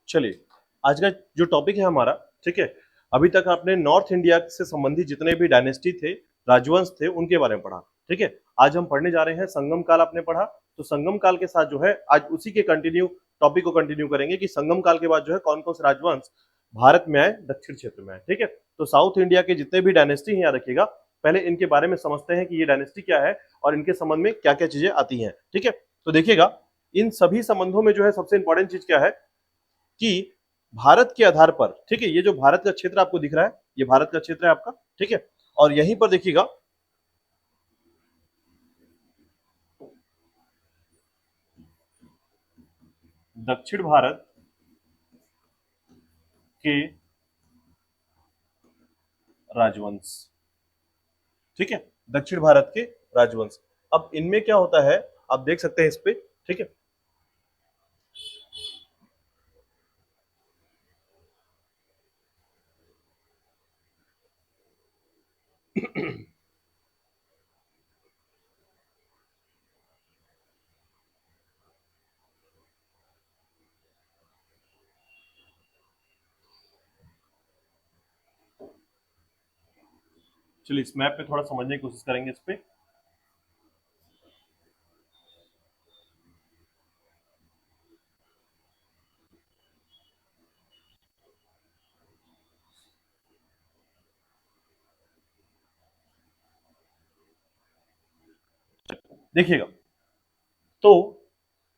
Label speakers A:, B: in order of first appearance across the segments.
A: चलिए, आज का जो टॉपिक है हमारा, ठीक है। अभी तक आपने नॉर्थ इंडिया से संबंधित जितने भी डायनेस्टी थे, राजवंश थे, उनके बारे में पढ़ा, ठीक है। आज हम पढ़ने जा रहे हैं संगम काल। आपने पढ़ा, तो संगम काल के साथ जो है आज उसी के कंटिन्यू टॉपिक को कंटिन्यू करेंगे कि संगम काल के बाद जो है कौन कौन से राजवंश भारत में आए, दक्षिण क्षेत्र में आए, ठीक है। तो साउथ इंडिया के जितने भी डायनेस्टी हैं याद रखिएगा, पहले इनके बारे में समझते हैं कि ये डायनेस्टी क्या है और इनके संबंध में क्या क्या चीजें आती हैं, ठीक है। तो देखिएगा, इन सभी संबंधों में जो है सबसे इंपॉर्टेंट चीज क्या है कि भारत के आधार पर, ठीक है, ये जो भारत का क्षेत्र आपको दिख रहा है, ये भारत का क्षेत्र है आपका, ठीक है। और यहीं पर देखिएगा, दक्षिण भारत के राजवंश, ठीक है, दक्षिण भारत के राजवंश। अब इनमें क्या होता है आप देख सकते हैं इस पे, ठीक है। चलिए इस मैप पे थोड़ा समझने की कोशिश करेंगे इस पे। देखिएगा, तो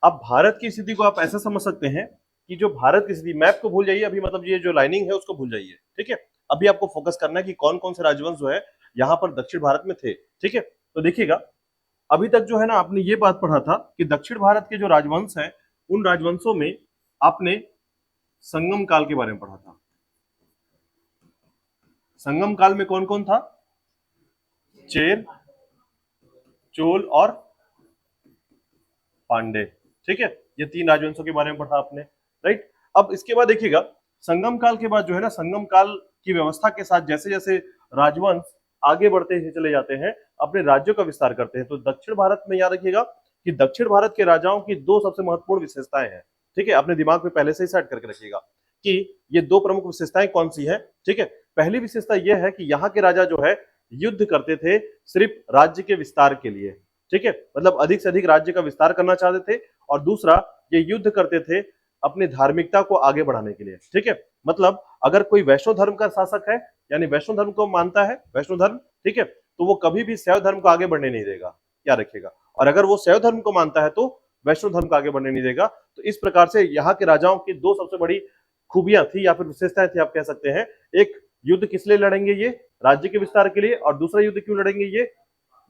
A: अब भारत की स्थिति को आप ऐसा समझ सकते हैं कि जो भारत की स्थिति, मैप को भूल जाइए अभी, मतलब ये जो लाइनिंग है उसको भूल जाइए, ठीक है। अभी आपको फोकस करना है कि कौन कौन से राजवंश जो है यहाँ पर दक्षिण भारत में थे, ठीक है। तो देखिएगा, अभी तक जो है ना आपने ये बात पढ़ा था कि दक्षिण भारत के जो राजवंश हैं, उन राजवंशों में आपने संगम काल के बारे में पढ़ा था। संगम काल में कौन कौन था? चेर, चोल और पांडे, ठीक है। ये तीन राजवंशों के बारे में पढ़ा आपने, राइट। अब इसके बाद देखिएगा, संगम काल के बाद जो है ना, संगम काल की व्यवस्था के साथ जैसे जैसे राजवंश आगे बढ़ते ही चले जाते हैं, अपने राज्यों का विस्तार करते हैं। तो दक्षिण भारत में याद रखिएगा कि दक्षिण भारत के राजाओं की दो सबसे महत्वपूर्ण विशेषताएं हैं, ठीक है। अपने दिमाग में पहले से ही सेट करके रखिएगा कि ये दो प्रमुख विशेषताएं कौन सी है, ठीक है। पहली विशेषता यह है कि यहाँ के राजा जो है युद्ध करते थे सिर्फ राज्य के विस्तार के लिए, ठीक है, मतलब अधिक से अधिक राज्य का विस्तार करना चाहते थे। और दूसरा, ये युद्ध करते थे अपनी धार्मिकता को आगे बढ़ाने के लिए, ठीक है। मतलब अगर कोई वैष्णव धर्म का शासक है, यानी वैष्णव धर्म को मानता है, वैष्णव धर्म, ठीक है, तो वो कभी भी शैव धर्म को आगे बढ़ने नहीं देगा, याद रखिएगा। और अगर वो शैव धर्म को मानता है तो वैष्णव धर्म को आगे बढ़ने नहीं देगा। तो इस प्रकार से यहाँ के राजाओं की दो सबसे बड़ी खूबियां थी या फिर विशेषताएं थी, आप कह सकते हैं। एक, युद्ध किस लिए लड़ेंगे? ये राज्य के विस्तार के लिए। और दूसरा, युद्ध क्यों लड़ेंगे? ये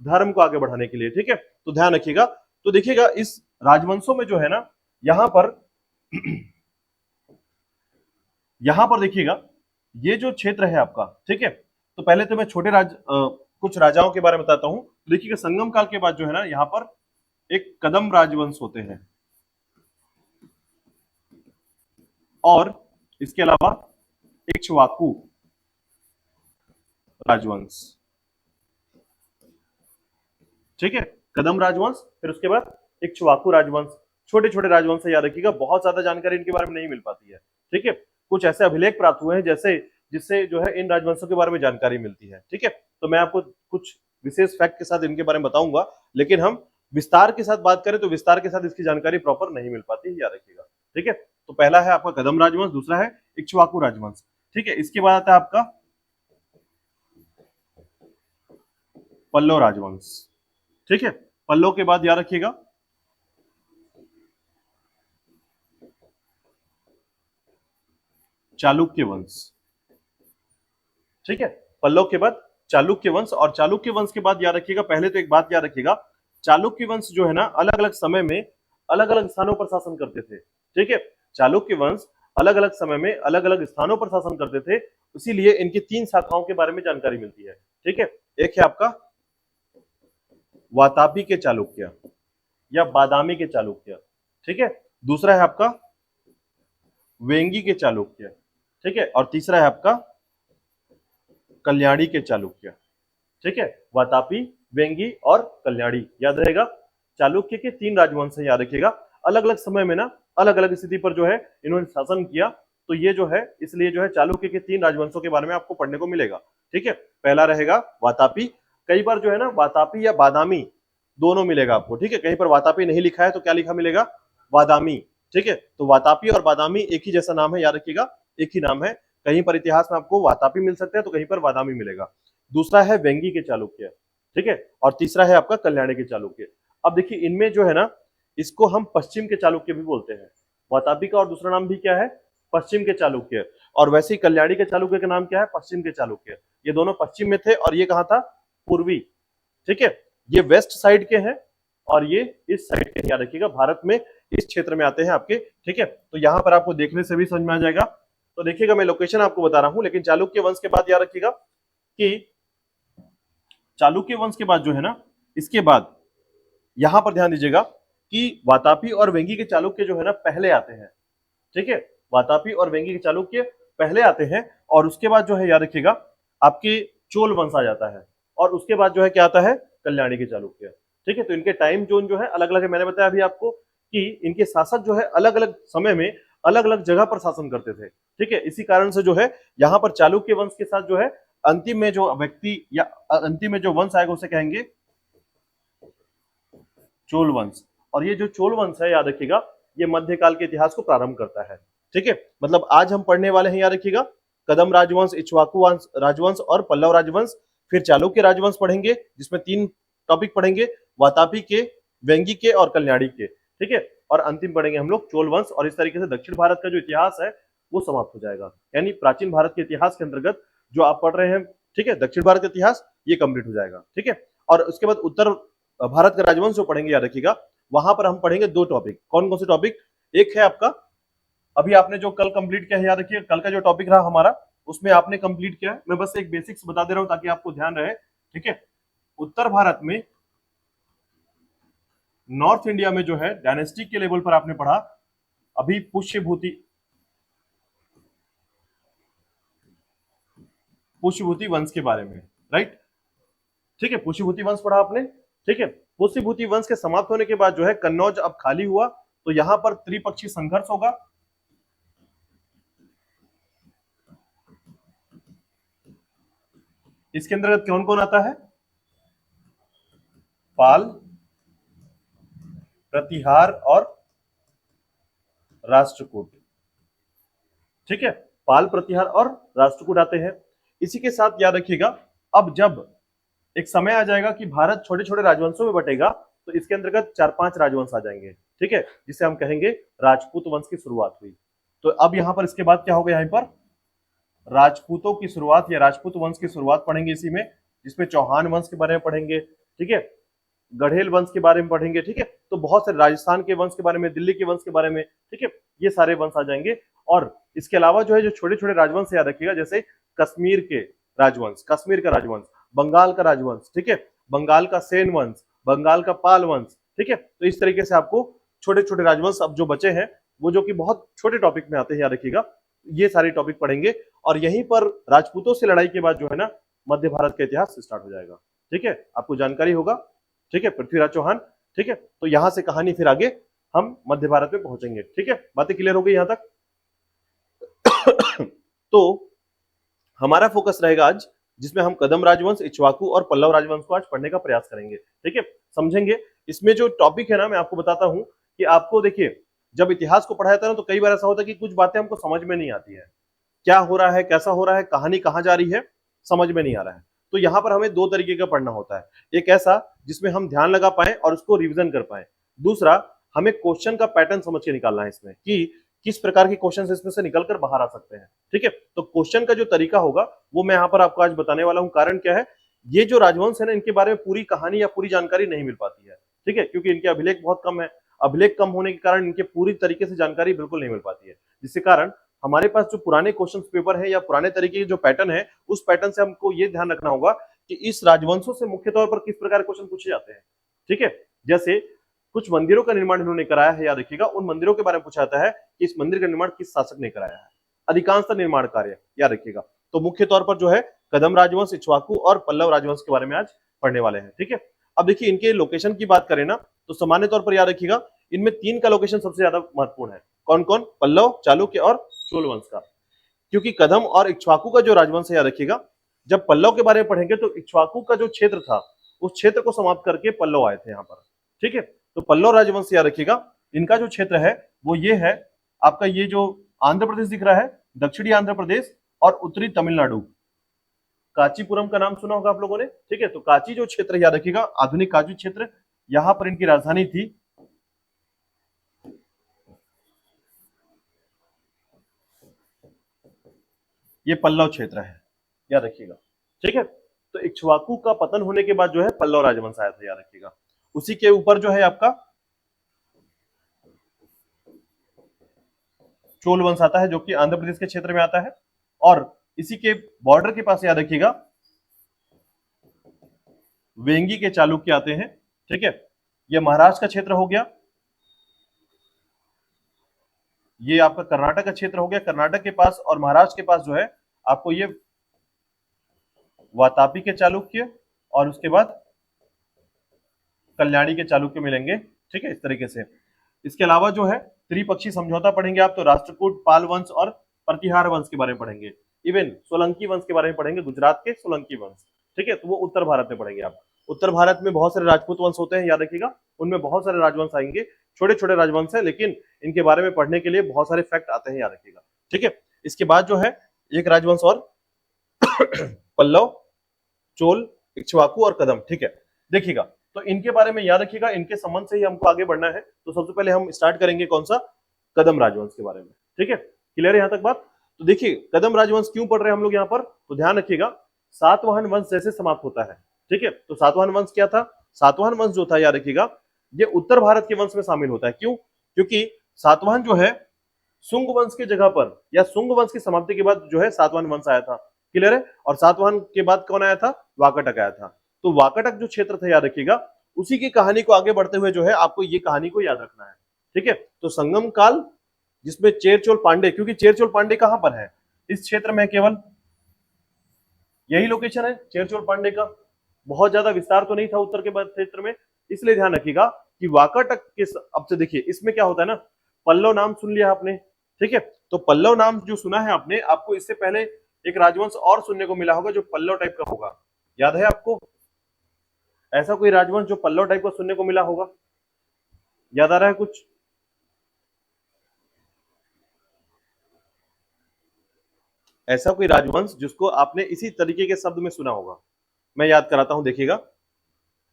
A: धर्म को आगे बढ़ाने के लिए, ठीक है। तो ध्यान रखिएगा। तो देखिएगा, इस राजवंशों में जो है ना, यहां पर यहां पर देखिएगा, ये जो क्षेत्र है आपका, ठीक है। तो पहले तो मैं कुछ राजाओं के बारे में बताता हूं। देखिएगा, संगम काल के बाद जो है ना, यहाँ पर एक कदम राजवंश होते हैं और इसके अलावा इक्ष्वाकु राजवंश, ठीक है। कदम राजवंश, फिर उसके बाद इक्ष्वाकु राजवंश। छोटे छोटे राजवंश याद रखिएगा, बहुत ज्यादा जानकारी इनके बारे में नहीं मिल पाती है, ठीक है। कुछ ऐसे अभिलेख प्राप्त हुए हैं जैसे जिससे जो है इन राजवंशों के बारे में जानकारी मिलती है, ठीक है। तो मैं आपको कुछ विशेष फैक्ट के साथ इनके बारे में बताऊंगा, लेकिन हम विस्तार के साथ बात करें तो विस्तार के साथ इसकी जानकारी प्रॉपर नहीं मिल पाती है, याद रखिएगा, ठीक है। तो पहला है आपका कदम राजवंश, दूसरा है इक्ष्वाकु राजवंश, ठीक है। इसके बाद आता है आपका पल्लव राजवंश, ठीक है। पल्लव के बाद याद रखिएगा चालुक्य वंश, ठीक है। पल्लव के बाद चालुक्य वंश, और चालुक्य वंश के बाद याद रखिएगा, पहले तो एक बात याद रखिएगा, चालुक्य वंश जो है ना, अलग अलग समय में अलग अलग स्थानों पर शासन करते थे, ठीक है। चालुक्य वंश अलग अलग समय में अलग अलग स्थानों पर शासन करते थे, इसीलिए इनकी तीन शाखाओं के बारे में जानकारी मिलती है, ठीक है। एक है आपका वातापी के चालुक्य या बादामी के चालुक्य, ठीक है। दूसरा है आपका वेंगी के चालुक्य, ठीक है। और तीसरा है आपका कल्याणी के चालुक्य, ठीक है। वातापी, वेंगी और कल्याणी, याद रहेगा। चालुक्य के तीन राजवंश है, याद रखिएगा। अलग अलग समय में ना अलग अलग स्थिति पर जो है इन्होंने शासन किया। तो ये जो है इसलिए जो है चालुक्य के 3 राजवंशों के बारे में आपको पढ़ने को मिलेगा। ठीक है, पहला रहेगा वातापी, कई बार जो है ना वातापी या बादामी दोनों मिलेगा आपको। ठीक है, कहीं पर वातापी नहीं लिखा है तो क्या लिखा मिलेगा, वादामी। ठीक है, तो वातापी और बादामी एक ही जैसा नाम है, याद रखिएगा एक ही नाम है। कहीं पर इतिहास में आपको वातापी मिल सकता है तो कहीं पर बादामी मिलेगा। दूसरा है वेंगी के चालुक्य, ठीक है, और तीसरा है आपका कल्याणी के चालुक्य। अब देखिए इनमें जो है ना इसको हम पश्चिम के चालुक्य भी बोलते हैं। वातापी का और दूसरा नाम भी क्या है, पश्चिम के चालुक्य। और वैसे ही कल्याणी के चालुक्य का नाम क्या है, पश्चिम के चालुक्य। ये दोनों पश्चिम में थे और ये कहां था, पूर्वी। ठीक है, ये वेस्ट साइड के हैं और ये इस साइड के, याद रखिएगा भारत में इस क्षेत्र में आते हैं आपके। ठीक है, तो यहां पर आपको देखने से भी समझ में आ जाएगा। तो देखिएगा मैं लोकेशन आपको बता रहा हूं, लेकिन चालुक्य वंश के बाद याद रखिएगा कि चालुक्य वंश के बाद जो है ना, इसके बाद यहां पर ध्यान दीजिएगा कि वातापी और वेंगी के चालुक्य जो है ना पहले आते हैं। ठीक है, वातापी और वेंगी के चालुक्य पहले आते हैं और उसके बाद जो है याद रखिएगा आपके चोल वंश आ जाता है और उसके बाद जो है क्या आता है, कल्याणी के चालुक्य। ठीक है, तो इनके टाइम जोन जो है अलग अलग है। मैंने बताया अभी आपको कि इनके शासक जो है अलग अलग समय में अलग अलग जगह पर शासन करते थे। ठीक है, इसी कारण से जो है यहाँ पर चालुक्य वंश के साथ जो है अंतिम में जो व्यक्ति या अंतिम में जो वंश आएगा उसे कहेंगे चोल वंश। और ये जो चोल वंश है याद रखिएगा ये मध्यकाल के इतिहास को प्रारंभ करता है। ठीक है, मतलब आज हम पढ़ने वाले हैं, याद रखिएगा कदम राजवंश, इक्ष्वाकु राजवंश और पल्लव राजवंश। फिर चालुक्य राजवंश पढ़ेंगे जिसमें 3 टॉपिक पढ़ेंगे, वातापी के, वेंगी के और कल्याणी के। ठीक है, और अंतिम पढ़ेंगे हम लोग चोल वंश। और इस तरीके से दक्षिण भारत का जो इतिहास है वो समाप्त हो जाएगा। यानी प्राचीन भारत के इतिहास के अंतर्गत जो आप पढ़ रहे हैं, ठीक है, दक्षिण भारत का इतिहास ये कंप्लीट हो जाएगा। ठीक है, और उसके बाद उत्तर भारत का राजवंश जो पढ़ेंगे याद रखिएगा वहां पर हम पढ़ेंगे 2 टॉपिक। कौन कौन से टॉपिक, एक है आपका अभी आपने जो कल कंप्लीट किया है, याद रखिए कल का जो टॉपिक रहा हमारा उसमें आपने कंप्लीट किया है। मैं बस एक बेसिक्स बता दे रहा हूं ताकि आपको ध्यान रहे। ठीक है, उत्तर भारत में नॉर्थ इंडिया में जो है डायनेस्टी के लेवल पर आपने पढ़ा अभी पुष्यभूति वंश के बारे में, राइट। ठीक है, पुष्यभूति वंश पढ़ा आपने। ठीक है, पुष्यभूति वंश के समाप्त होने के बाद जो है कन्नौज अब खाली हुआ तो यहां पर त्रिपक्षीय संघर्ष होगा। इसके अंतर्गत कौन कौन आता है, पाल, प्रतिहार और राष्ट्रकूट। ठीक है, पाल, प्रतिहार और राष्ट्रकूट आते हैं। इसी के साथ याद रखिएगा अब जब एक समय आ जाएगा कि भारत छोटे छोटे राजवंशों में बटेगा तो इसके अंतर्गत 4-5 राजवंश आ जाएंगे। ठीक है, जिसे हम कहेंगे राजपूत वंश की शुरुआत हुई। तो अब यहां पर इसके बाद क्या होगा, यहां पर राजपूतों की शुरुआत या राजपूत वंश की शुरुआत पढ़ेंगे इसी में, जिसमें चौहान वंश के बारे में पढ़ेंगे। ठीक है, गढ़ेल वंश के बारे में पढ़ेंगे। ठीक है, तो बहुत से राजस्थान के वंश के बारे में, दिल्ली के वंश के बारे में, ठीक है, ये सारे वंश आ जाएंगे। और इसके अलावा जो है जो छोटे छोटे राजवंश याद रखिएगा, जैसे कश्मीर के राजवंश, कश्मीर का राजवंश, बंगाल का राजवंश, ठीक है, बंगाल का सेन वंश, बंगाल का पाल वंश। ठीक है, तो इस तरीके से आपको छोटे छोटे राजवंश अब जो बचे हैं वो जो कि बहुत छोटे टॉपिक में आते हैं, याद रखिएगा ये सारे टॉपिक पढ़ेंगे। और यहीं पर राजपूतों से लड़ाई के बाद जो है ना मध्य भारत का इतिहास स्टार्ट हो जाएगा। ठीक है, आपको जानकारी होगा। ठीक है, पृथ्वीराज चौहान। ठीक है, तो यहां से कहानी फिर आगे हम मध्य भारत में पहुंचेंगे। ठीक है, बातें क्लियर हो गई यहां तक। तो हमारा फोकस रहेगा आज जिसमें हम कदम राजवंश, इक्ष्वाकु और पल्लव राजवंश को आज पढ़ने का प्रयास करेंगे। ठीक है, समझेंगे। इसमें जो टॉपिक है ना मैं आपको बताता हूं कि आपको देखिए जब इतिहास को पढ़ाया जाता है ना तो कई बार ऐसा होता है कि कुछ बातें हमको समझ में नहीं आती है, क्या हो रहा है, कैसा हो रहा है, कहानी कहां जा रही है, समझ में नहीं आ रहा है। तो यहां पर हमें 2 तरीके का पढ़ना होता है, एक ऐसा जिसमें हम ध्यान लगा पाए और उसको रिवीजन कर पाए, दूसरा हमें क्वेश्चन का पैटर्न समझ के निकालना है इसमें कि किस प्रकार के क्वेश्चन इसमें से निकल कर बाहर आ सकते हैं। ठीक है, तो क्वेश्चन का जो तरीका होगा वो मैं यहाँ पर आपको आज बताने वाला हूँ। कारण क्या है, ये जो राजवंश है ना इनके बारे में पूरी कहानी या पूरी जानकारी नहीं मिल पाती है। ठीक है, क्योंकि इनके अभिलेख बहुत कम है। अभिलेख कम होने के कारण इनके पूरी तरीके से जानकारी बिल्कुल नहीं मिल पाती है, जिसके कारण हमारे पास जो पुराने क्वेश्चन पेपर है या पुराने तरीके के जो पैटर्न है उस पैटर्न से हमको ये ध्यान रखना होगा कि इस राजवंशों से मुख्य तौर पर किस प्रकार क्वेश्चन पूछे जाते हैं। ठीक है, जैसे कुछ मंदिरों का निर्माण इन्होंने कराया है, याद रखिएगा उन मंदिरों के बारे में पूछा जाता है कि इस मंदिर का निर्माण किस शासक ने कराया है। अधिकांशतः निर्माण कार्य, याद रखिएगा। तो मुख्य तौर पर जो है कदम राजवंश, इक्ष्वाकु और पल्लव राजवंश के बारे में आज पढ़ने वाले हैं। ठीक है, अब देखिए इनके लोकेशन की बात करें ना तो सामान्य तौर पर याद रखिएगा इनमें 3 का लोकेशन सबसे ज्यादा महत्वपूर्ण है। कौन कौन? पल्लव, चालुक्य और चोल वंश का। क्योंकि कदम और इक्ष्वाकु का जो राजवंश है, याद रखिएगा, जब पल्लव के बारे में पढ़ेंगे तो इक्ष्वाकु का जो क्षेत्र था उस क्षेत्र को समाप्त करके पल्लव आए थे यहाँ पर। ठीक है, तो पल्लव राजवंश याद रखिएगा, इनका जो क्षेत्र है वो ये है आपका, ये जो आंध्र प्रदेश दिख रहा है, दक्षिणी आंध्र प्रदेश और उत्तरी तमिलनाडु। कांचीपुरम का नाम सुना होगा आप लोगों ने। ठीक है, तो कांची जो क्षेत्र याद रखिएगा, आधुनिक कांची क्षेत्र, यहां पर इनकी राजधानी थी। ये पल्लव क्षेत्र है, याद रखिएगा। ठीक है, तो इक्ष्वाकु का पतन होने के बाद जो है पल्लव राजवंश आया था, याद रखिएगा। उसी के ऊपर जो है आपका चोल वंश आता है, जो कि आंध्र प्रदेश के क्षेत्र में आता है। और इसी के बॉर्डर के पास याद रखिएगा वेंगी के चालुक्य आते हैं। ठीक है, ये महाराष्ट्र का क्षेत्र हो गया, ये आपका कर्नाटक का क्षेत्र हो गया। कर्नाटक के पास और महाराष्ट्र के पास जो है आपको ये वातापी के चालुक्य और उसके बाद कल्याणी के चालुक्य मिलेंगे। ठीक है, इस तरीके से। इसके अलावा जो है त्रिपक्षी समझौता पढ़ेंगे आप, तो राष्ट्रकूट, पाल वंश और प्रतिहार वंश के बारे में पढ़ेंगे। इवन सोलंकी वंश के बारे में पढ़ेंगे, गुजरात के सोलंकी वंश। ठीक है, तो वो उत्तर भारत में पढ़ेंगे आप। उत्तर भारत में बहुत सारे राजपूत वंश होते हैं, याद रखिएगा, उनमें बहुत सारे राजवंश आएंगे। छोटे छोटे राजवंश है, लेकिन इनके बारे में पढ़ने के लिए बहुत सारे फैक्ट आते हैं, याद रखिएगा। ठीक है, इसके बाद जो है एक राजवंश और पल्लव, चोल, इक्ष्वाकु और कदम। ठीक है, देखिएगा, तो इनके बारे में याद रखिएगा, इनके संबंध से ही हमको आगे बढ़ना है। तो सबसे पहले हम स्टार्ट करेंगे कौन सा? कदम राजवंश के बारे में। ठीक है, क्लियर है यहां तक बात? तो देखिए, कदम राजवंश क्यों पढ़ रहे हैं हम लोग यहाँ पर, तो ध्यान रखिएगा, सातवाहन वंश जैसे समाप्त होता है। ठीक है, तो सातवाहन वंश क्या था? सातवाहन वंश जो था, याद रखिएगा, ये उत्तर भारत के वंश में शामिल होता है। क्यों? क्योंकि सातवाहन जो है सुंग वंश की जगह पर, या सुंग वंश की समाप्ति के बाद जो है सातवाहन वंश आया था। क्लियर है? और सातवाहन के बाद कौन आया था? वाकाटक आया था। तो वाकाटक जो क्षेत्र था, याद रखिएगा, उसी की कहानी को आगे बढ़ते हुए जो है आपको ये कहानी को याद रखना है। ठीक है, तो संगम काल, जिसमें चेरचोल पांडे, क्योंकि चेरचोल पांडे कहां पर है? इस क्षेत्र में केवल यही लोकेशन है चेरचोल पांडे का, बहुत ज्यादा विस्तार तो नहीं था उत्तर के क्षेत्र में। इसलिए ध्यान रखिएगा कि वाकाटक के अब से देखिए, इसमें क्या होता है ना, पल्लव नाम सुन लिया आपने। ठीक है, तो पल्लव नाम जो सुना है आपने, आपको इससे पहले एक राजवंश और सुनने को मिला होगा जो पल्लव टाइप का होगा। याद है आपको ऐसा कोई राजवंश जो पल्लव टाइप का सुनने को मिला होगा? याद आ रहा है कुछ? ऐसा कोई राजवंश जिसको आपने इसी तरीके के शब्द में सुना होगा? मैं याद कराता हूं, देखिएगा।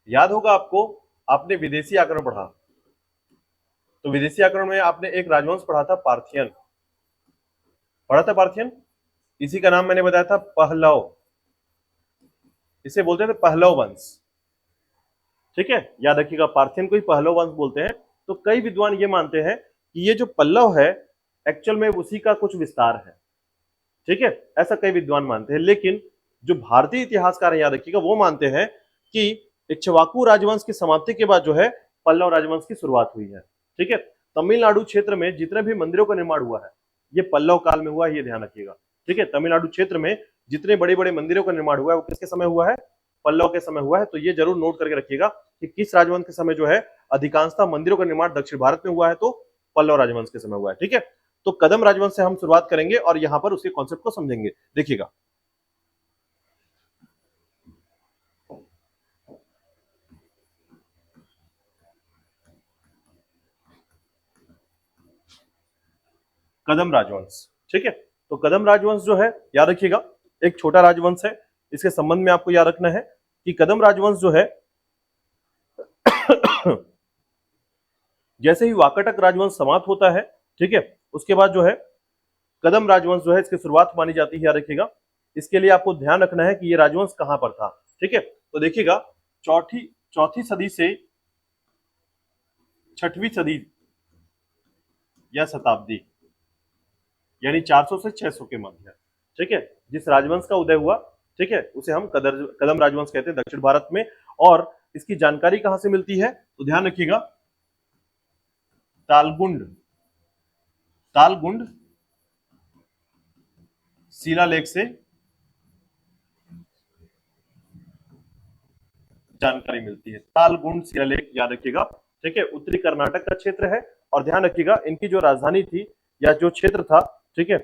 A: याद होगा आपको, आपने विदेशी आक्रमण पढ़ा, तो विदेशी आक्रमण में आपने एक राजवंश पढ़ा था, पार्थियन। पढ़ा था पार्थियन? इसी का नाम मैंने बताया था पहलव, इसे बोलते थे पहलव वंश। ठीक है, याद रखिएगा, पार्थियन को ही पहलव वंश बोलते हैं। तो कई विद्वान ये मानते हैं कि ये जो पल्लव है एक्चुअल में उसी का कुछ विस्तार है। ठीक है, ऐसा कई विद्वान मानते हैं, लेकिन जो भारतीय इतिहासकार है, याद रखिएगा, वो मानते हैं कि इक्ष्वाकु राजवंश की समाप्ति के बाद जो है पल्लव राजवंश की शुरुआत हुई है। ठीक है, तमिलनाडु क्षेत्र में जितने भी मंदिरों का निर्माण हुआ है ये पल्लव काल में हुआ है, ये ध्यान रखिएगा। ठीक है, तमिलनाडु क्षेत्र में जितने बड़े बड़े मंदिरों का निर्माण हुआ है वो किसके समय हुआ है? पल्लव के समय हुआ है। तो ये जरूर नोट करके रखिएगा कि किस राजवंश के समय जो है अधिकांशतः मंदिरों का निर्माण दक्षिण भारत में हुआ है, तो पल्लव राजवंश के समय हुआ है। ठीक है, तो कदम राजवंश से हम शुरुआत करेंगे और यहां पर उसके कॉन्सेप्ट को समझेंगे। देखिएगा, कदम राजवंश। ठीक है, तो कदम राजवंश जो है, याद रखिएगा, एक छोटा राजवंश है। इसके संबंध में आपको याद रखना है कि कदम राजवंश जो है जैसे ही वाकाटक राजवंश समाप्त होता है, ठीक है, उसके बाद जो है कदम राजवंश जो है इसकी शुरुआत मानी जाती है, याद रखिएगा। इसके लिए आपको ध्यान रखना है कि ये राजवंश कहां पर था। ठीक है, तो देखिएगा, चौथी चौथी सदी से छठवीं सदी या शताब्दी, यानी 400 से 600 के मध्य, ठीक है, जिस राजवंश का उदय हुआ, ठीक है, उसे हम कदम राजवंश कहते हैं दक्षिण भारत में। और इसकी जानकारी कहां से मिलती है, तो ध्यान रखिएगा, तालगुंड तालगुंड शिलालेख से जानकारी मिलती है। तालगुंड शिलालेख, याद रखिएगा, ठीक है, उत्तरी कर्नाटक का क्षेत्र है। और ध्यान रखिएगा इनकी जो राजधानी थी या जो क्षेत्र था, ठीक है,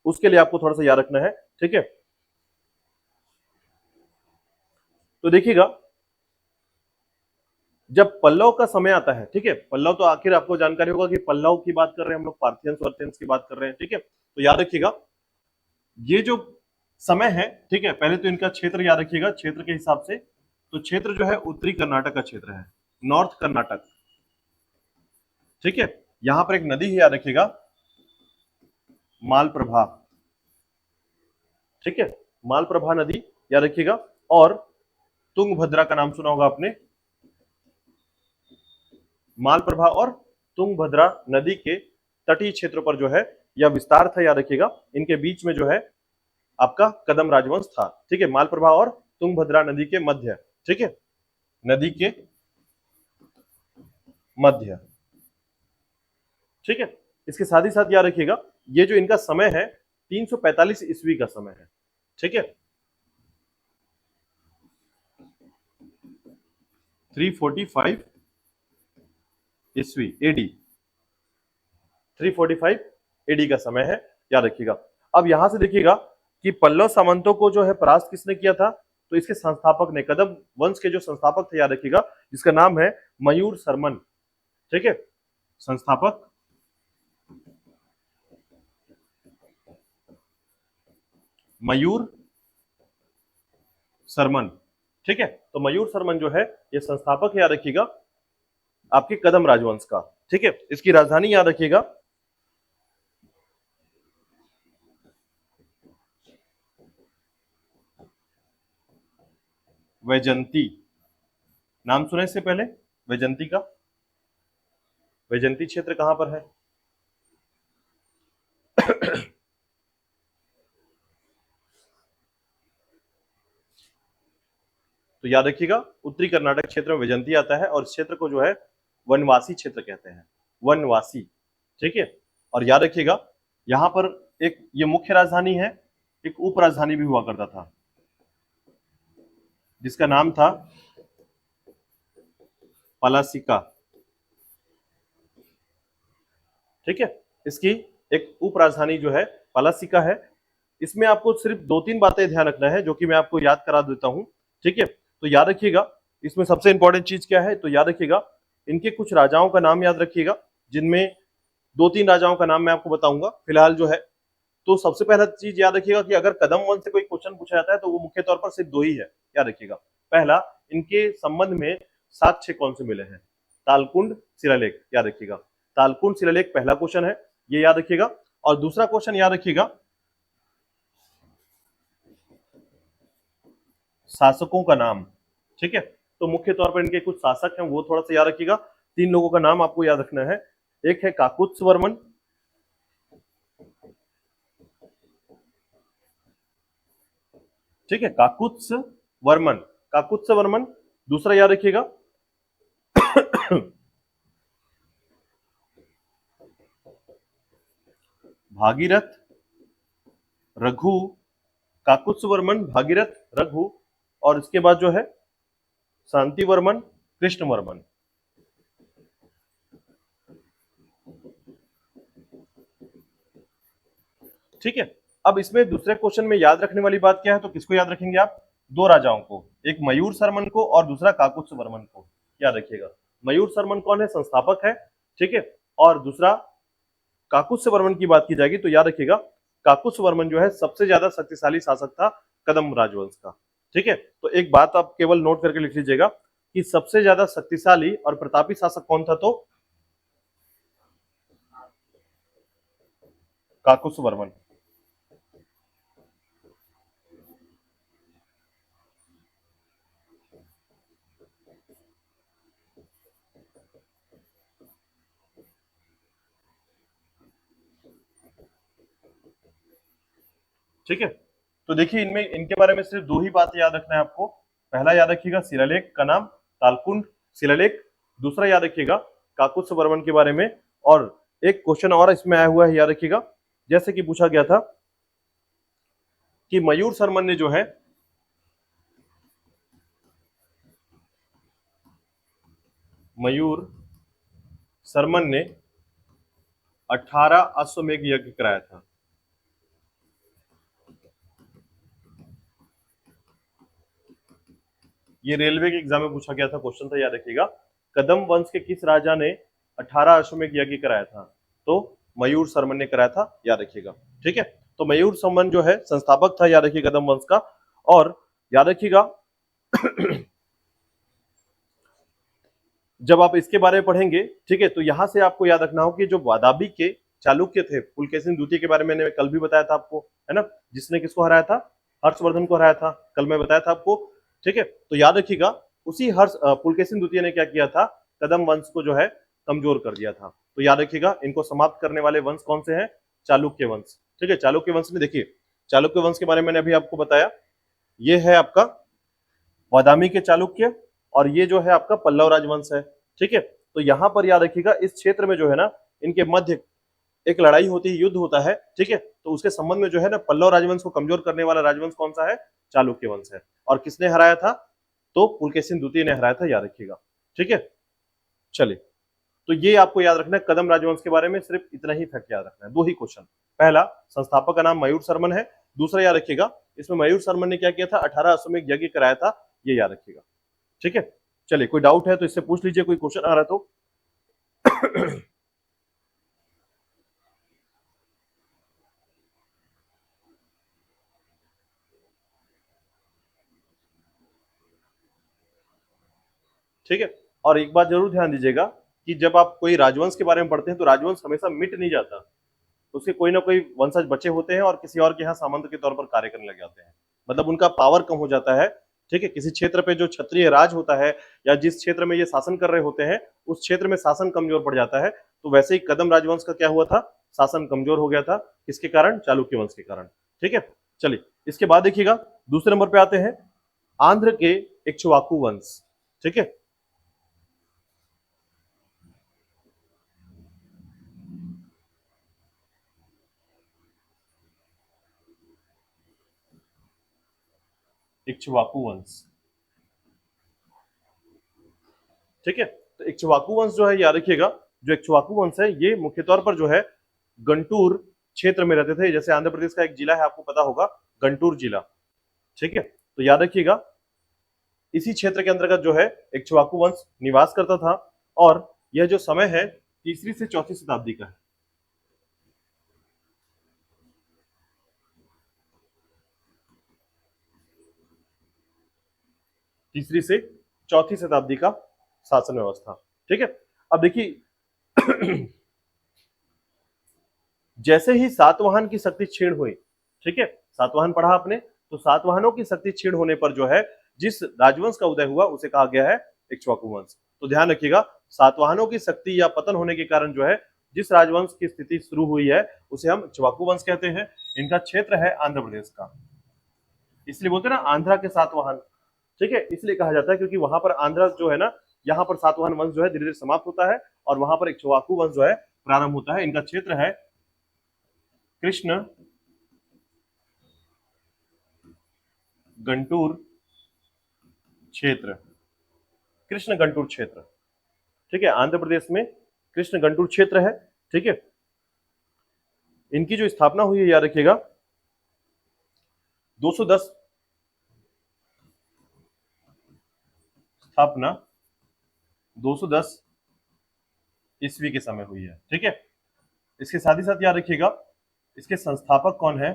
A: उसके लिए आपको थोड़ा सा याद रखना है। ठीक है, तो देखिएगा जब पल्लव का समय आता है, ठीक है, पल्लव तो आखिर आपको जानकारी होगा कि पल्लव की बात कर रहे हैं हम लोग, पार्थियंस वार्थियंस की बात कर रहे हैं। ठीक है, तो याद रखिएगा ये जो समय है, ठीक है, पहले तो इनका क्षेत्र याद रखिएगा, क्षेत्र के हिसाब से तो क्षेत्र जो है उत्तरी कर्नाटक का क्षेत्र है, नॉर्थ कर्नाटक। ठीक है, यहां पर एक नदी है, याद रखिएगा, मालप्रभा। ठीक है, मालप्रभा नदी याद रखिएगा। और तुंगभद्रा का नाम सुना होगा आपने। मालप्रभा और तुंगभद्रा नदी के तटीय क्षेत्रों पर जो है यह विस्तार था, याद रखिएगा। इनके बीच में जो है आपका कदम राजवंश था। ठीक है, मालप्रभा और तुंगभद्रा नदी के मध्य, ठीक है, नदी के मध्य। ठीक है, इसके साथ ही साथ याद रखिएगा ये जो इनका समय है 345 ईस्वी का समय है। ठीक है, 345 ईस्वी एडी, 345 एडी का समय है, याद रखिएगा। अब यहां से देखिएगा कि पल्लव सामंतों को जो है परास्त किसने किया था, तो इसके संस्थापक ने, कदम वंश के जो संस्थापक थे, याद रखिएगा, जिसका नाम है मयूर शर्मन। ठीक है, संस्थापक मयूर शर्मन। ठीक है, तो मयूर शर्मन जो है ये संस्थापक है, याद रखिएगा, आपके कदम राजवंश का। ठीक है, इसकी राजधानी याद रखिएगा वैजंती। नाम सुने इससे पहले वैजंती का? वैजंती क्षेत्र कहां पर है? तो याद रखिएगा उत्तरी कर्नाटक क्षेत्र में वैजंती आता है और इस क्षेत्र को जो है वनवासी क्षेत्र कहते हैं, वनवासी। ठीक है, और याद रखिएगा यहां पर एक ये मुख्य राजधानी है, एक उप राजधानी भी हुआ करता था जिसका नाम था पलासिका। ठीक है, इसकी एक उप राजधानी जो है पलासिका है। इसमें आपको सिर्फ 2-3 बातें ध्यान रखना है जो कि मैं आपको याद करा देता हूं। ठीक है, तो याद रखिएगा इसमें सबसे इंपॉर्टेंट चीज क्या है, तो याद रखिएगा इनके कुछ राजाओं का नाम याद रखिएगा, जिनमें 2-3 राजाओं का नाम मैं आपको बताऊंगा फिलहाल जो है। तो सबसे पहला चीज याद रखिएगा कि अगर कदम वंश से कोई क्वेश्चन पूछा जाता है तो वो मुख्य तौर पर सिर्फ 2 ही है, याद रखिएगा। पहला, इनके संबंध में साक्ष्य कौन से मिले हैं, तालकुंड शिलालेख, याद रखिएगा, तालकुंड शिलालेख पहला क्वेश्चन है, ये याद रखिएगा। और दूसरा क्वेश्चन याद रखिएगा शासकों का नाम। ठीक है, तो मुख्य तौर पर इनके कुछ शासक हैं वो थोड़ा सा याद रखिएगा। 3 लोगों का नाम आपको याद रखना है। एक है काकुत्स वर्मन, ठीक है, काकुत्स वर्मन, काकुत्स वर्मन। दूसरा याद रखिएगा भागीरथ रघु, काकुत्स वर्मन, भागीरथ रघु, और इसके बाद जो है शांति वर्मन, कृष्ण वर्मन। ठीक है, अब इसमें दूसरे क्वेश्चन में याद रखने वाली बात क्या है, तो किसको याद रखेंगे आप, 2 राजाओं को, एक मयूर शर्मन को और दूसरा काकुत्स वर्मन को, याद रखिएगा। मयूर शर्मन कौन है, संस्थापक है। ठीक है, और दूसरा काकुत्स वर्मन की बात की जाएगी तो याद रखिएगा काकुत्स वर्मन जो है सबसे ज्यादा शक्तिशाली शासक था कदम राजवंश का। ठीक है, तो एक बात आप केवल नोट करके लिख लीजिएगा कि सबसे ज्यादा शक्तिशाली और प्रतापी शासक कौन था, तो काकुत्स वर्मन। ठीक है, तो देखिए इनमें इनके बारे में सिर्फ 2 ही बातें याद रखना है आपको। पहला याद रखिएगा शिलालेख का नाम तालकुंड शिलालेख, दूसरा याद रखिएगा काकुत्स वर्मन के बारे में। और एक क्वेश्चन और इसमें आया हुआ है, याद रखिएगा, जैसे कि पूछा गया था कि मयूर शर्मन ने जो है मयूर शर्मन ने 18 अश्वमेध यज्ञ कराया था। ये रेलवे के एग्जाम में पूछा गया था, क्वेश्चन था, याद रखिएगा। कदम वंश के किस राजा ने 18 अश्वमेध यज्ञ कराया था? तो मयूर शर्मन ने कराया था, याद रखिएगा। ठीक है, तो मयूर शर्मन जो है संस्थापक था, याद रखिए, कदम वंश का। और याद रखिएगा जब आप इसके बारे में पढ़ेंगे, ठीक है, तो यहां से आपको याद रखना हो कि जो वादाबी के चालुक्य थे, पुलकेशिन द्वितीय के बारे में मैंने कल भी बताया था आपको, है ना, जिसने किसको हराया था? हर्षवर्धन को हराया था, कल मैं बताया था आपको। ठीक है, तो याद रखिएगा उसी पुलकेशिन द्वितीय ने क्या किया था? कदम वंश को जो है कमजोर कर दिया था। तो याद रखिएगा इनको समाप्त करने वाले वंश कौन से हैं? चालुक्य वंश। ठीक है, चालुक्य वंश में देखिए, चालुक्य वंश के बारे में मैंने अभी आपको बताया, ये है आपका बादामी के चालुक्य, और ये जो है आपका पल्लव राजवंश है। ठीक है, तो यहां पर याद रखिएगा इस क्षेत्र में जो है ना, इनके मध्य एक लड़ाई होती है, युद्ध होता है। ठीक है, तो उसके संबंध में जो है ना, पल्लव राजवंश को कमजोर करने वाला राजवंश कौन सा है? चालुक्य वंश है। और किसने हराया था? तो पुलकेशिन द्वितीय ने हराया था, याद रखिएगा। ठीक है, चलिए, तो ये आपको याद रखना है कदम राजवंश के बारे में, सिर्फ इतना ही फैक्ट याद रखना है, दो ही क्वेश्चन। पहला, संस्थापक का नाम मयूर शर्मन है। दूसरा याद रखिएगा इसमें मयूर शर्मन ने क्या किया था? 18 अश्वमेध यज्ञ कराया था, ये याद रखिएगा। ठीक है, चलिए, कोई डाउट है तो इससे पूछ लीजिए, कोई क्वेश्चन आ रहा है तो। ठीक है, और एक बात जरूर ध्यान दीजिएगा कि जब आप कोई राजवंश के बारे में पढ़ते हैं तो राजवंश हमेशा मिट नहीं जाता, तो उसके कोई ना कोई वंशज बचे होते हैं और किसी और के यहाँ सामंत के तौर पर कार्य करने लग जाते हैं, मतलब उनका पावर कम हो जाता है। ठीक है, किसी क्षेत्र पे जो क्षत्रिय राज होता है या जिस क्षेत्र में ये शासन कर रहे होते हैं उस क्षेत्र में शासन कमजोर पड़ जाता है। तो वैसे ही कदम राजवंश का क्या हुआ था? शासन कमजोर हो गया था, किसके कारण? चालुक्य वंश के कारण। ठीक है, चलिए, इसके बाद देखिएगा दूसरे नंबर पे आते हैं आंध्र के इक्ष्वाकु वंश। ठीक है, इक्ष्वाकु वंश। ठीक है, तो इक्ष्वाकु वंश जो है, याद रखिएगा, जो इक्ष्वाकु वंश है ये मुख्य तौर पर जो है गंटूर क्षेत्र में रहते थे। जैसे आंध्र प्रदेश का एक जिला है, आपको पता होगा, गंटूर जिला। ठीक है, तो याद रखिएगा इसी क्षेत्र के अंतर्गत जो है इक्ष्वाकु वंश निवास करता था, और यह जो समय है तीसरी से चौथी शताब्दी का है। तीसरी से चौथी शताब्दी का शासन व्यवस्था। ठीक है, अब देखिए जैसे ही सातवाहन की शक्ति क्षीण हुई, ठीक है, सातवाहन पढ़ा आपने, तो सातवाहनों की शक्ति क्षीण होने पर जो है जिस राजवंश का उदय हुआ उसे कहा गया है इक्ष्वाकु वंश। तो ध्यान रखिएगा, सातवाहनों की शक्ति या पतन होने के कारण जो है जिस राजवंश की स्थिति शुरू हुई है उसे हम इक्ष्वाकु वंश कहते हैं। इनका क्षेत्र है आंध्र प्रदेश का, इसलिए बोलते हैं ना आंध्रा के सातवाहन। ठीक है, इसलिए कहा जाता है क्योंकि वहां पर आंध्र जो है ना, यहाँ पर सातवाहन वंश जो है धीरे धीरे समाप्त होता है और वहां पर इक्ष्वाकु वंश जो है प्रारंभ होता है। इनका क्षेत्र है कृष्ण गंटूर क्षेत्र, कृष्ण गंटूर क्षेत्र। ठीक है, आंध्र प्रदेश में कृष्ण गंटूर क्षेत्र है। ठीक है, इनकी जो स्थापना हुई है, याद रखिएगा 210 स्थापना 210 ईस्वी के समय हुई है। ठीक है, इसके साथ ही साथ याद रखिएगा इसके संस्थापक कौन है?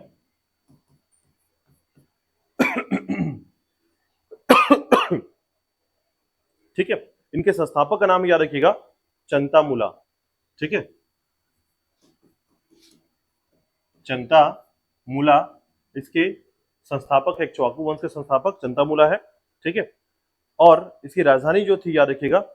A: ठीक है, इनके संस्थापक का नाम याद रखिएगा चंतामूला। ठीक है, चंतामूला इसके संस्थापक है, इक्ष्वाकु वंश के संस्थापक चंतामूला है। ठीक है, और इसकी राजधानी जो थी, याद रखिएगा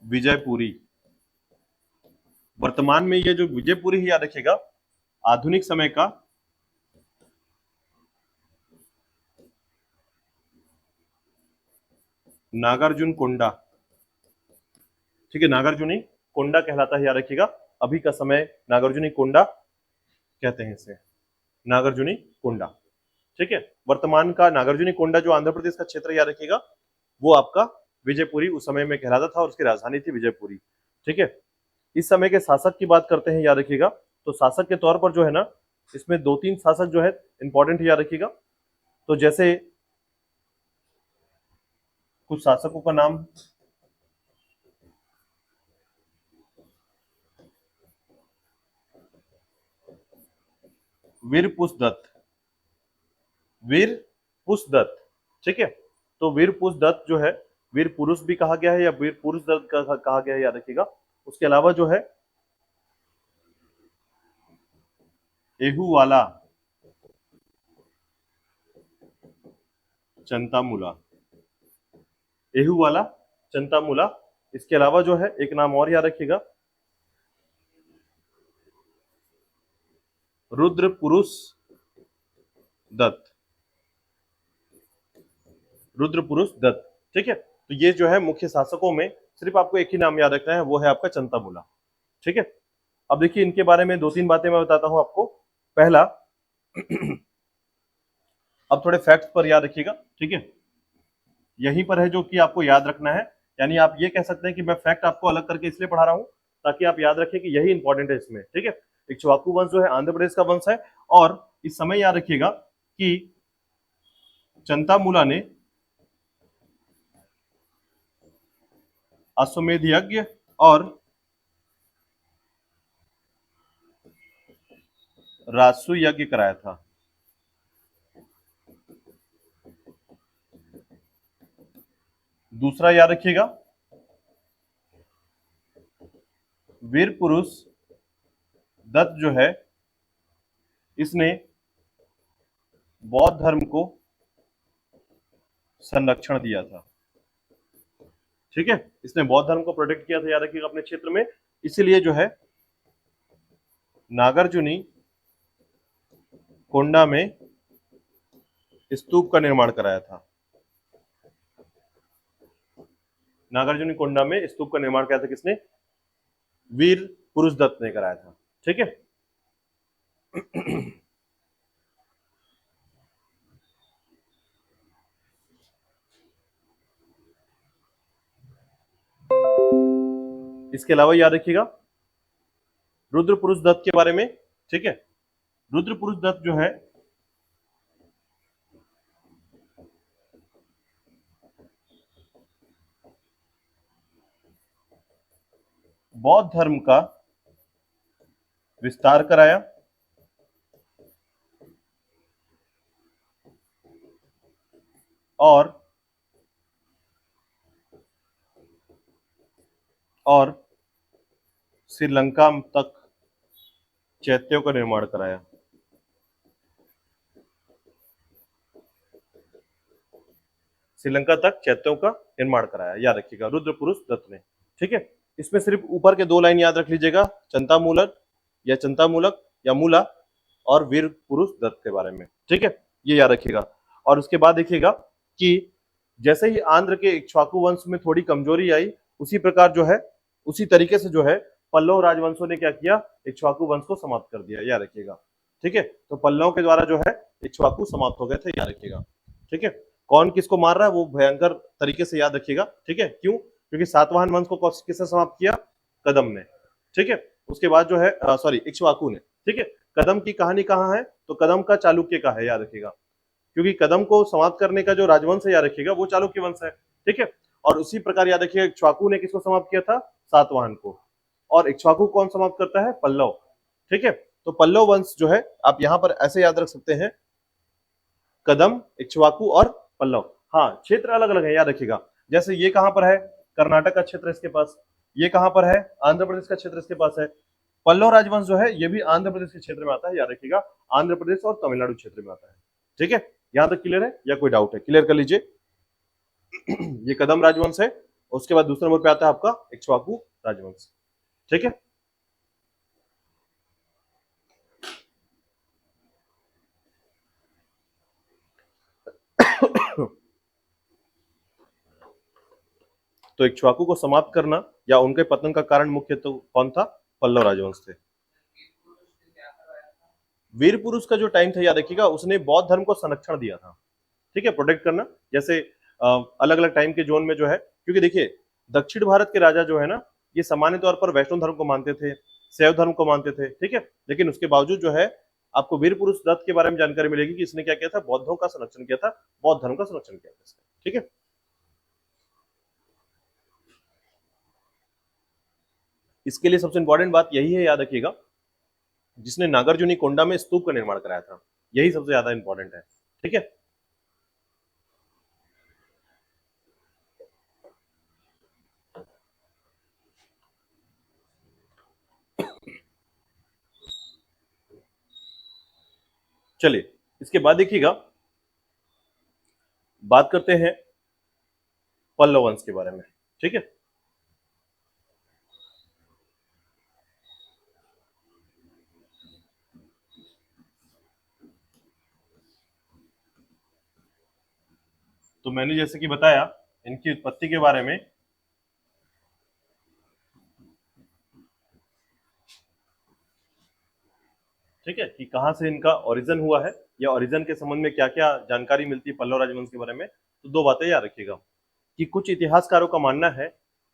A: विजयपुरी। वर्तमान में ये जो विजयपुरी है, याद रखिएगा आधुनिक समय का नागार्जुन कोंडा। ठीक है, नागार्जुनी कोंडा कहलाता है, याद रखिएगा। अभी का समय नागार्जुनी कोंडा कहते हैं इसे, नागार्जुनी कोंडा। ठीक है। वर्तमान का नागार्जुनी कोंडा जो आंध्र प्रदेश का क्षेत्र याद रखिएगा, वो आपका विजयपुरी उस समय में कहलाता था और उसकी राजधानी थी विजयपुरी। ठीक है। इस समय के शासक की बात करते हैं, याद रखिएगा, तो शासक के तौर पर जो है ना, इसमें 2-3 शासक जो है इंपॉर्टेंट याद रखिएगा। तो जैसे कुछ शासकों का नाम, वीर पुष्पदत्त, वीर पुष्पदत्त, ठीक है। तो वीर पुष्पदत्त जो है, वीर पुरुष भी कहा गया है या वीर पुरुष दत्त कहा गया है, याद रखिएगा। उसके अलावा जो है एहूवाला चंतामूला, एहूवाला चंतामूला। इसके अलावा जो है एक नाम और याद रखिएगा, रुद्र पुरुष दत्त, रुद्र पुरुष दत्त, ठीक है। तो ये जो है मुख्य शासकों में सिर्फ आपको एक ही नाम याद रखना है, वो है आपका चंतामूला, ठीक है। अब देखिए इनके बारे में 2-3 बातें मैं बताता हूं आपको। पहला, अब थोड़े फैक्ट्स पर याद रखिएगा, ठीक है। यहीं पर है जो कि आपको याद रखना है, यानी आप ये कह सकते हैं कि मैं फैक्ट आपको अलग करके इसलिए पढ़ा रहा हूं ताकि आप याद रखें कि यही इंपॉर्टेंट है इसमें, ठीक है। इक्ष्वाकु वंश जो है आंध्र प्रदेश का वंश है, और इस समय याद रखिएगा कि चंतामूला ने अश्वमेध यज्ञ और राजसु यज्ञ कराया था। दूसरा याद रखिएगा, वीर पुरुष दत्त जो है, इसने बौद्ध धर्म को संरक्षण दिया था, ठीक है। इसने बौद्ध धर्म को प्रोटेक्ट किया था, याद रखिएगा, अपने क्षेत्र में। इसीलिए जो है नागार्जुनी कोंडा में स्तूप का निर्माण कराया था, नागार्जुनी कोंडा में स्तूप का निर्माण कराया था किसने? वीर पुरुष दत्त ने कराया था, ठीक है। इसके अलावा याद रखिएगा रुद्र पुरुष दत्त के बारे में, ठीक है। रुद्र पुरुष दत्त जो है बौद्ध धर्म का विस्तार कराया और श्रीलंका तक चैत्यों का निर्माण कराया, श्रीलंका तक चैत्यों का निर्माण कराया, याद रखिएगा, रुद्र पुरुष दत्त ने, ठीक है। इसमें सिर्फ ऊपर के 2 लाइन याद रख लीजिएगा, चंतामूलक या चंतामूलक या मूला और वीर पुरुष दत्त के बारे में, ठीक है, ये याद रखिएगा। और उसके बाद देखिएगा कि जैसे ही आंध्र के इक्ष्वाकु वंश में थोड़ी कमजोरी आई, उसी प्रकार जो है, उसी तरीके से जो है पल्लव राजवंशों ने क्या किया, इक्ष्वाकु वंश को समाप्त कर दिया, याद रखिएगा, ठीक है। तो पल्लव के द्वारा जो है इक्ष्वाकु समाप्त हो गए थे, याद रखिएगा, ठीक है। कौन किसको मार रहा है वो भयंकर तरीके से याद रखिएगा, ठीक है। क्यों? क्योंकि सातवाहन वंश को किसने समाप्त किया? कदम ने, ठीक है। उसके बाद जो है सॉरी इक्ष्वाकु ने, ठीक है। कदम की कहानी कहाँ है? तो कदम का चालुक्य का है, याद रखिएगा, क्योंकि कदम को समाप्त करने का जो राजवंश है, याद रखिएगा, वो चालुक्य वंश है, ठीक है। और उसी प्रकार याद रखिएगा इक्ष्वाकु ने किसको समाप्त किया था? सातवाहन को। और इक्ष्वाकु कौन समाप्त करता है? पल्लव, ठीक है। तो पल्लव वंश जो है आप यहां पर ऐसे याद रख सकते हैं, कदम, इक्ष्वाकु और पल्लव। हाँ, क्षेत्र अलग अलग है, याद रखिएगा। जैसे ये कहां पर है? कर्नाटक का क्षेत्र इसके पास। ये कहां पर है? आंध्र प्रदेश का क्षेत्र इसके पास है। पल्लव राजवंश जो है ये भी आंध्र प्रदेश के क्षेत्र में आता है, याद रखिएगा, आंध्र प्रदेश और तमिलनाडु क्षेत्र में आता है, ठीक है। यहां तक क्लियर है या कोई डाउट है? क्लियर कर लीजिए। ये कदम राजवंश है, उसके बाद दूसरे नंबर पे आता है आपका इक्ष्वाकु राजवंश, ठीक है। तो इक्ष्वाकु को समाप्त करना या उनके पतन का कारण मुख्य तो कौन था? पल्लव राजवंश थे। वीर पुरुष का जो टाइम था याद रखिएगा, उसने बौद्ध धर्म को संरक्षण दिया था, ठीक है, प्रोटेक्ट करना। जैसे अलग अलग टाइम के जोन में जो है, क्योंकि देखिए दक्षिण भारत के राजा जो है ना, ये सामान्य तौर पर वैष्णव धर्म को मानते थे, शैव धर्म को मानते थे, ठीक है, लेकिन उसके बावजूद जो है आपको वीर पुरुष दत्त के बारे में जानकारी मिलेगी कि इसने क्या किया था, बौद्धों का संरक्षण किया था, बौद्ध धर्म का संरक्षण किया था इसने, ठीक है। इसके लिए सबसे इंपॉर्टेंट बात यही है, याद रखिएगा, जिसने नागार्जुनी कोंडा में स्तूप का निर्माण कराया था, यही सबसे ज्यादा इंपॉर्टेंट है, ठीक है। चलिए इसके बाद देखिएगा, बात करते हैं पल्लव वंश के बारे में, ठीक है। तो मैंने जैसे कि बताया इनकी उत्पत्ति के बारे में, ठीक है, कि कहां से इनका ओरिजिन हुआ है या ओरिजिन के संबंध में क्या क्या जानकारी मिलती है पल्लव राजवंश के बारे में। तो दो बातें याद रखिएगा कि कुछ इतिहासकारों का मानना है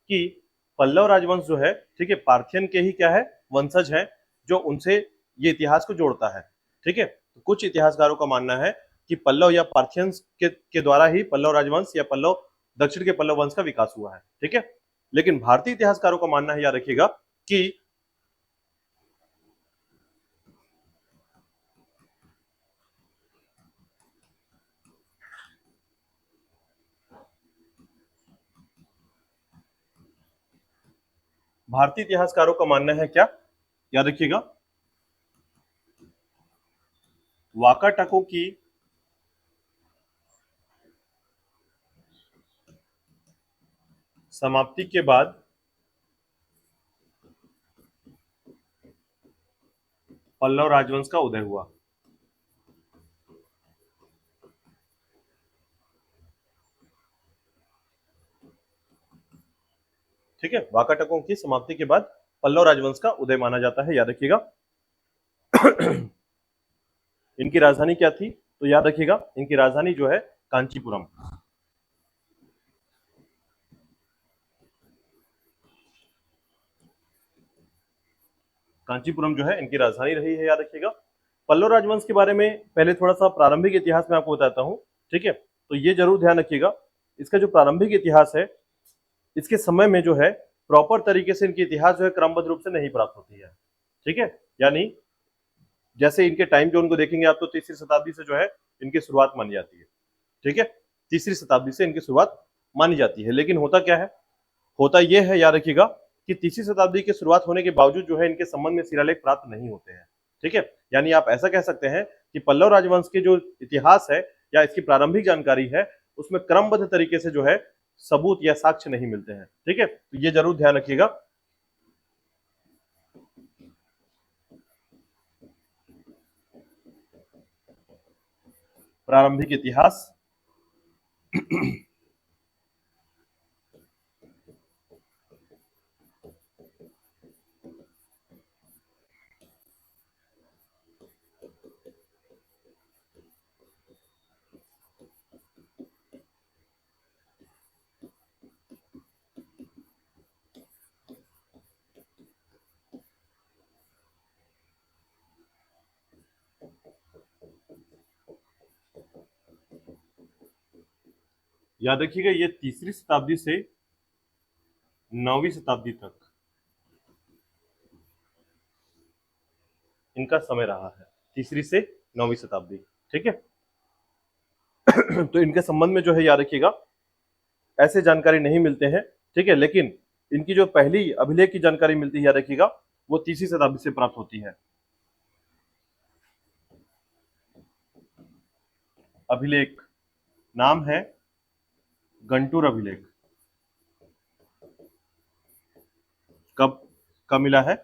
A: कि पल्लव राजवंश जो है, ठीक है, पार्थियन के ही क्या है, वंशज है, जो उनसे ये इतिहास को जोड़ता है, ठीक है। तो कुछ इतिहासकारों का मानना है कि पल्लव या पार्थियंस के द्वारा ही पल्लव राजवंश या पल्लव दक्षिण के पल्लव वंश का विकास हुआ है, ठीक है। लेकिन भारतीय इतिहासकारों का मानना है, याद रखिएगा, कि भारतीय इतिहासकारों का मानना है क्या, याद रखिएगा, वाकाटकों की समाप्ति के बाद पल्लव राजवंश का उदय हुआ, ठीक है। वाकाटकों की समाप्ति के बाद पल्लव राजवंश का उदय माना जाता है, याद रखिएगा। इनकी राजधानी क्या थी, तो याद रखिएगा इनकी राजधानी जो है कांचीपुरम, कांचीपुरम जो है इनकी राजधानी रही है, याद रखिएगा। पल्लव राजवंश के बारे में पहले थोड़ा सा प्रारंभिक इतिहास में आपको बताता हूं, ठीक है। तो ये जरूर ध्यान रखिएगा, इसका जो प्रारंभिक इतिहास है, इसके समय में जो है प्रॉपर तरीके से इनकी इतिहास जो है क्रमबद्ध रूप से नहीं प्राप्त होती है, ठीक है। यानी जैसे इनके टाइम जोन को देखेंगे आप, तो तीसरी शताब्दी से जो है इनकी शुरुआत मानी जाती है, ठीक है, तीसरी शताब्दी से इनकी शुरुआत मानी जाती है। लेकिन होता क्या है, होता यह है, याद रखिएगा, कि तीसरी शताब्दी की शुरुआत होने के बावजूद जो है इनके संबंध में शिलालेख प्राप्त नहीं होते हैं, ठीक है। यानी आप ऐसा कह सकते हैं कि पल्लव राजवंश के जो इतिहास है या इसकी प्रारंभिक जानकारी है, उसमें क्रमबद्ध तरीके से जो है सबूत या साक्ष्य नहीं मिलते हैं, ठीक है। तो ये जरूर ध्यान रखिएगा। प्रारंभिक इतिहास याद रखिएगा, ये तीसरी शताब्दी से 9वीं शताब्दी तक इनका समय रहा है, तीसरी से 9वीं शताब्दी, ठीक है। तो इनके संबंध में जो है, याद रखिएगा, ऐसे जानकारी नहीं मिलते हैं, ठीक है। लेकिन इनकी जो पहली अभिलेख की जानकारी मिलती है, याद रखिएगा, वो तीसरी शताब्दी से प्राप्त होती है। अभिलेख नाम है गंटूर अभिलेख। कब कब मिला है,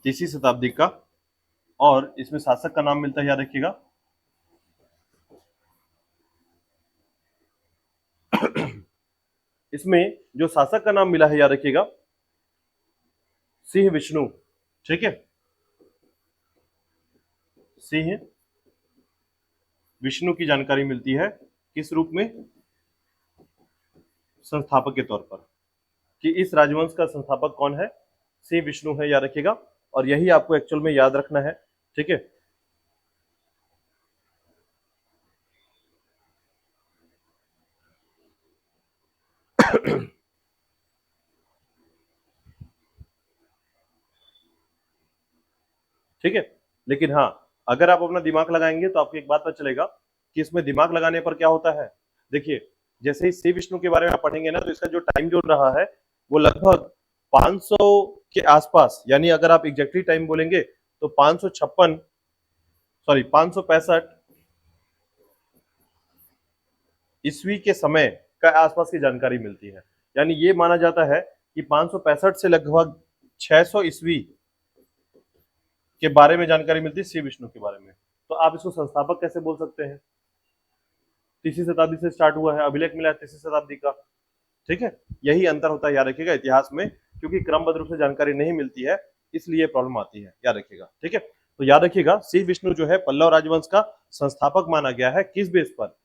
A: तीसरी शताब्दी का, और इसमें शासक का नाम मिलता है, याद रखिएगा, इसमें जो शासक का नाम मिला है, याद रखिएगा, सिंह विष्णु, ठीक है, सिंह विष्णु की जानकारी मिलती है किस रूप में, संस्थापक के तौर पर, कि इस राजवंश का संस्थापक कौन है, सिंह विष्णु है, याद रखिएगा। और यही आपको एक्चुअल में याद रखना है, ठीक है। ठीक है, लेकिन हाँ, अगर आप अपना दिमाग लगाएंगे तो आपको एक बात पता चलेगा कि इसमें दिमाग लगाने पर क्या होता है। देखिए, जैसे ही श्री विष्णु के बारे में आप पढ़ेंगे ना, तो इसका जो टाइम जो रहा है वो लगभग 500 के आसपास, यानी अगर आप एग्जैक्टली टाइम बोलेंगे तो 556, सॉरी 565 ईस्वी के समय का आसपास की जानकारी मिलती है। यानी ये माना जाता है कि 565 से लगभग 600 ईस्वी के बारे में जानकारी मिलती है श्री विष्णु के बारे में। तो आप इसको संस्थापक कैसे बोल सकते हैं, तीसरी शताब्दी से स्टार्ट हुआ है, अभिलेख मिला है तीसरी शताब्दी का, ठीक है। यही अंतर होता है, याद रखिएगा, इतिहास में क्योंकि क्रमबद्ध रूप से जानकारी नहीं मिलती है, इसलिए प्रॉब्लम आती है, याद रखिएगा, ठीक है। तो याद रखिएगा, श्री विष्णु जो है पल्लव राजवंश का संस्थापक माना गया है, किस बेस पर,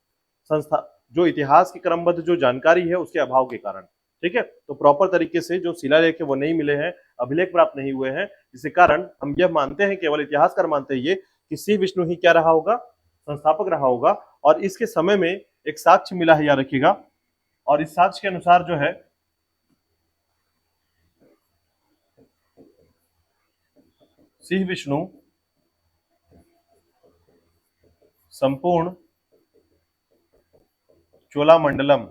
A: संस्था जो इतिहास की क्रमबद्ध जो जानकारी है उसके अभाव के कारण, ठीक है। तो प्रॉपर तरीके से जो शिलालेख है वो नहीं मिले हैं, अभिलेख प्राप्त नहीं हुए हैं, जिसके कारण हम यह मानते हैं, केवल इतिहासकार मानते हैं ये, कि श्री विष्णु ही क्या रहा होगा, संस्थापक रहा होगा। और इसके समय में एक साक्ष्य मिला है, याद रखिएगा, और इस साक्ष्य के अनुसार जो है श्री विष्णु संपूर्ण चोलामंडलम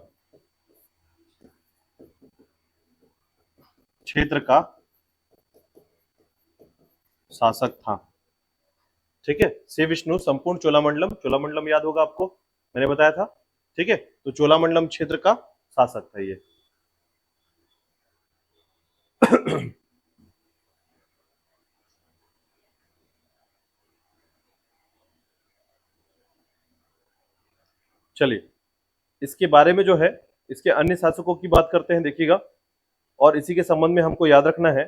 A: क्षेत्र का शासक था, ठीक है। श्री विष्णु संपूर्ण चोलामंडलम, चोलामंडलम याद होगा आपको, मैंने बताया था, ठीक है। तो चोलामंडलम क्षेत्र का शासक था ये। चलिए, इसके बारे में जो है, इसके अन्य शासकों की बात करते हैं, देखिएगा। और इसी के संबंध में हमको याद रखना है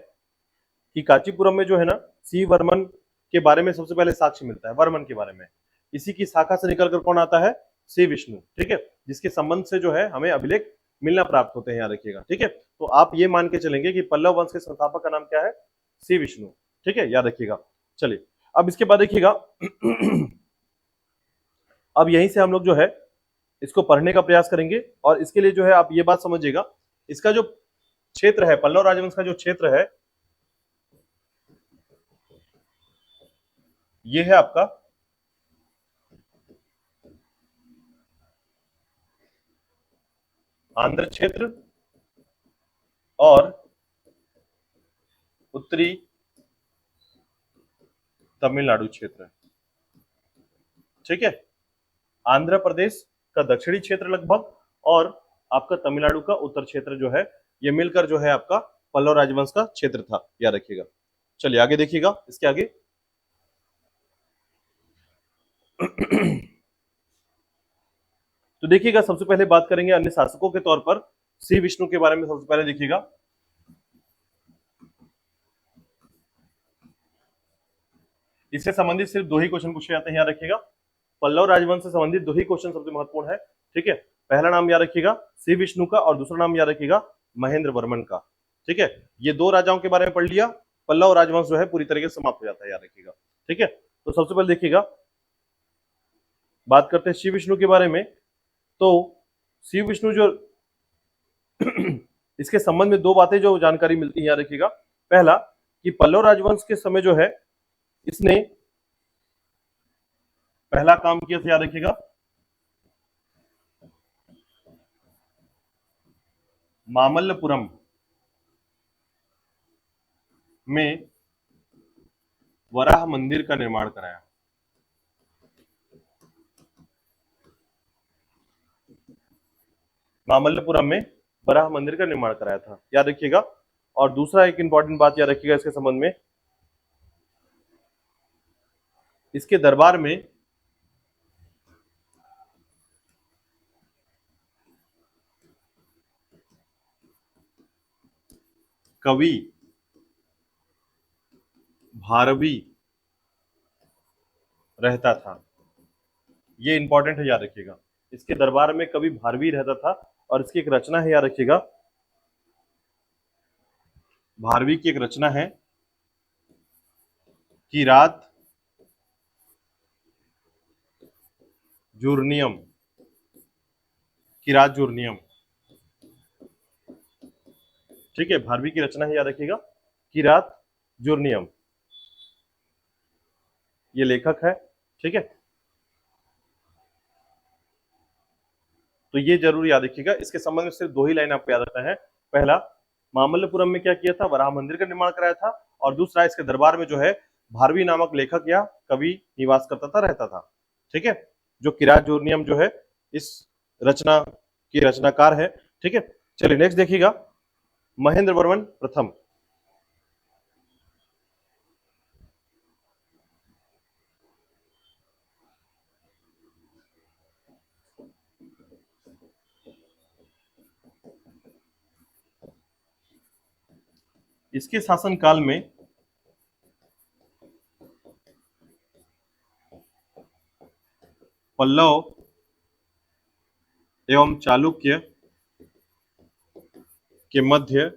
A: कि कांचीपुरम में जो है ना, सी वर्मन के बारे में सबसे पहले साक्ष्य मिलता है, वर्मन के बारे में। इसी की शाखा से निकलकर कौन आता है, सी विष्णु, ठीक है, जिसके संबंध से जो है हमें अभिलेख मिलना प्राप्त होते हैं, याद रखिएगा, ठीक है। तो आप ये मान के चलेंगे कि पल्लव वंश के संस्थापक का नाम क्या है, सी विष्णु, ठीक है, याद रखिएगा। चलिए, अब इसके बाद देखिएगा, अब यहीं से हम लोग जो है इसको पढ़ने का प्रयास करेंगे। और इसके लिए जो है आप ये बात समझिएगा, इसका जो क्षेत्र है, पल्लव राजवंश का जो क्षेत्र है, ये है आपका आंध्र क्षेत्र और उत्तरी तमिलनाडु क्षेत्र, ठीक है। आंध्र प्रदेश का दक्षिणी क्षेत्र लगभग, और आपका तमिलनाडु का उत्तर क्षेत्र जो है, ये मिलकर जो है आपका पल्लव राजवंश का क्षेत्र था, याद रखिएगा। चलिए आगे देखिएगा, इसके आगे तो देखिएगा, सबसे पहले बात करेंगे अन्य शासकों के तौर पर श्री विष्णु के बारे में। सबसे पहले देखिएगा, इससे संबंधित सिर्फ दो ही क्वेश्चन पूछे जाते हैं, याद रखिएगा। पल्लव राजवंश से संबंधित दो ही क्वेश्चन सबसे महत्वपूर्ण है, ठीक है। पहला नाम याद रखिएगा श्री विष्णु का, और दूसरा नाम याद रखिएगा महेंद्र वर्मन का, ठीक है। ये दो राजाओं के बारे में पढ़ लिया, पल्लव राजवंश जो है पूरी तरीके से समाप्त हो जाता है, याद रखिएगा, ठीक है। तो सबसे पहले देखिएगा, बात करते हैं श्री विष्णु के बारे में। तो श्री विष्णु जो इसके संबंध में दो बातें जो जानकारी मिलती है, याद रखिएगा। पहला, कि पल्लव राजवंश के समय जो है इसने पहला काम किया था, याद रखिएगा, मामल्लपुरम में वराह मंदिर का निर्माण कराया। मामल्लपुरम में वराह मंदिर का निर्माण कराया था, याद रखिएगा। और दूसरा एक इंपॉर्टेंट बात याद रखिएगा इसके संबंध में, इसके दरबार में कवि भारवी रहता था। ये इंपॉर्टेंट है, याद रखिएगा। इसके दरबार में कवि भारवी रहता था, और इसकी एक रचना है, याद रखिएगा। भारवी की एक रचना है किरात जूर्नियम। किरात जूर्नियम, ठीक है, भारवी की रचना है, याद रखिएगा, किरात जूर्नियम। ये लेखक है, ठीक है। तो ये जरूर याद रखिएगा। इसके संबंध में सिर्फ दो ही लाइन आपको याद रखना है। पहला, मामल्लपुरम में क्या किया था, वराह मंदिर का निर्माण कराया था। और दूसरा, इसके दरबार में जो है भारवी नामक लेखक या कवि निवास करता था, रहता था, ठीक है। जो किरात जूर्नियम जो है इस रचना की रचनाकार है, ठीक है। चलिए नेक्स्ट देखिएगा, महेंद्र वर्मन प्रथम। इसके शासन काल में पल्लव एवं चालुक्य के मध्य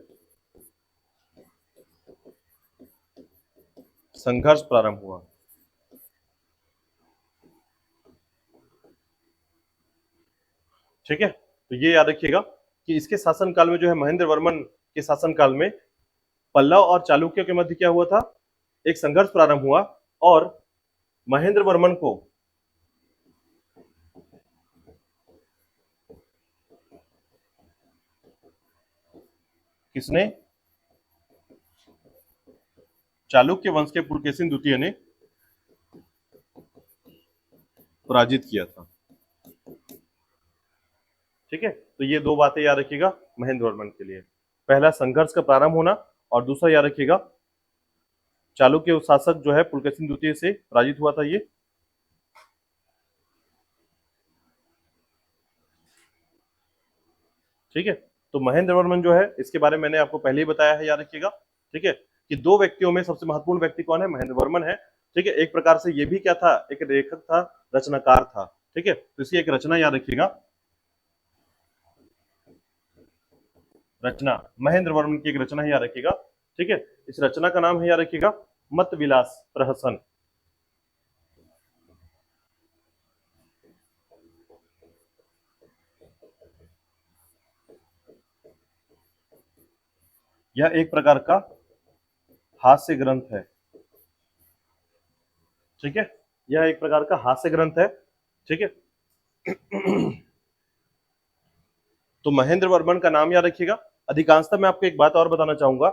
A: संघर्ष प्रारंभ हुआ। ठीक है, तो ये याद रखिएगा कि इसके शासनकाल में जो है महेंद्र वर्मन के शासनकाल में पल्लव और चालुक्य के मध्य क्या हुआ था, एक संघर्ष प्रारंभ हुआ। और महेंद्र वर्मन को किसने, चालुक्य वंश के पुलकेशिन द्वितीय ने पराजित किया था। ठीक है, तो ये दो बातें याद रखिएगा महेंद्र वर्मन के लिए। पहला, संघर्ष का प्रारंभ होना, और दूसरा याद रखिएगा चालुक्य शासक जो है पुलकेशिन द्वितीय से पराजित हुआ था। ये ठीक है, तो महेंद्र वर्मन जो है इसके बारे में मैंने आपको पहले ही बताया है, याद रखिएगा। ठीक है, कि दो व्यक्तियों में सबसे महत्वपूर्ण व्यक्ति कौन है, महेंद्र वर्मन है। ठीक है, एक प्रकार से ये भी क्या था, एक लेखक था, रचनाकार था। ठीक है, तो इसकी एक रचना याद रखिएगा, रचना महेंद्र वर्मन की एक रचना है, याद रखिएगा। ठीक है, इस रचना का नाम है, याद रखिएगा, मत विलास प्रहसन। यह एक प्रकार का हास्य ग्रंथ है। ठीक है, यह एक प्रकार का हास्य ग्रंथ है। ठीक है, तो महेंद्र वर्मन का नाम याद रखिएगा। अधिकांशतः मैं आपको एक बात और बताना चाहूंगा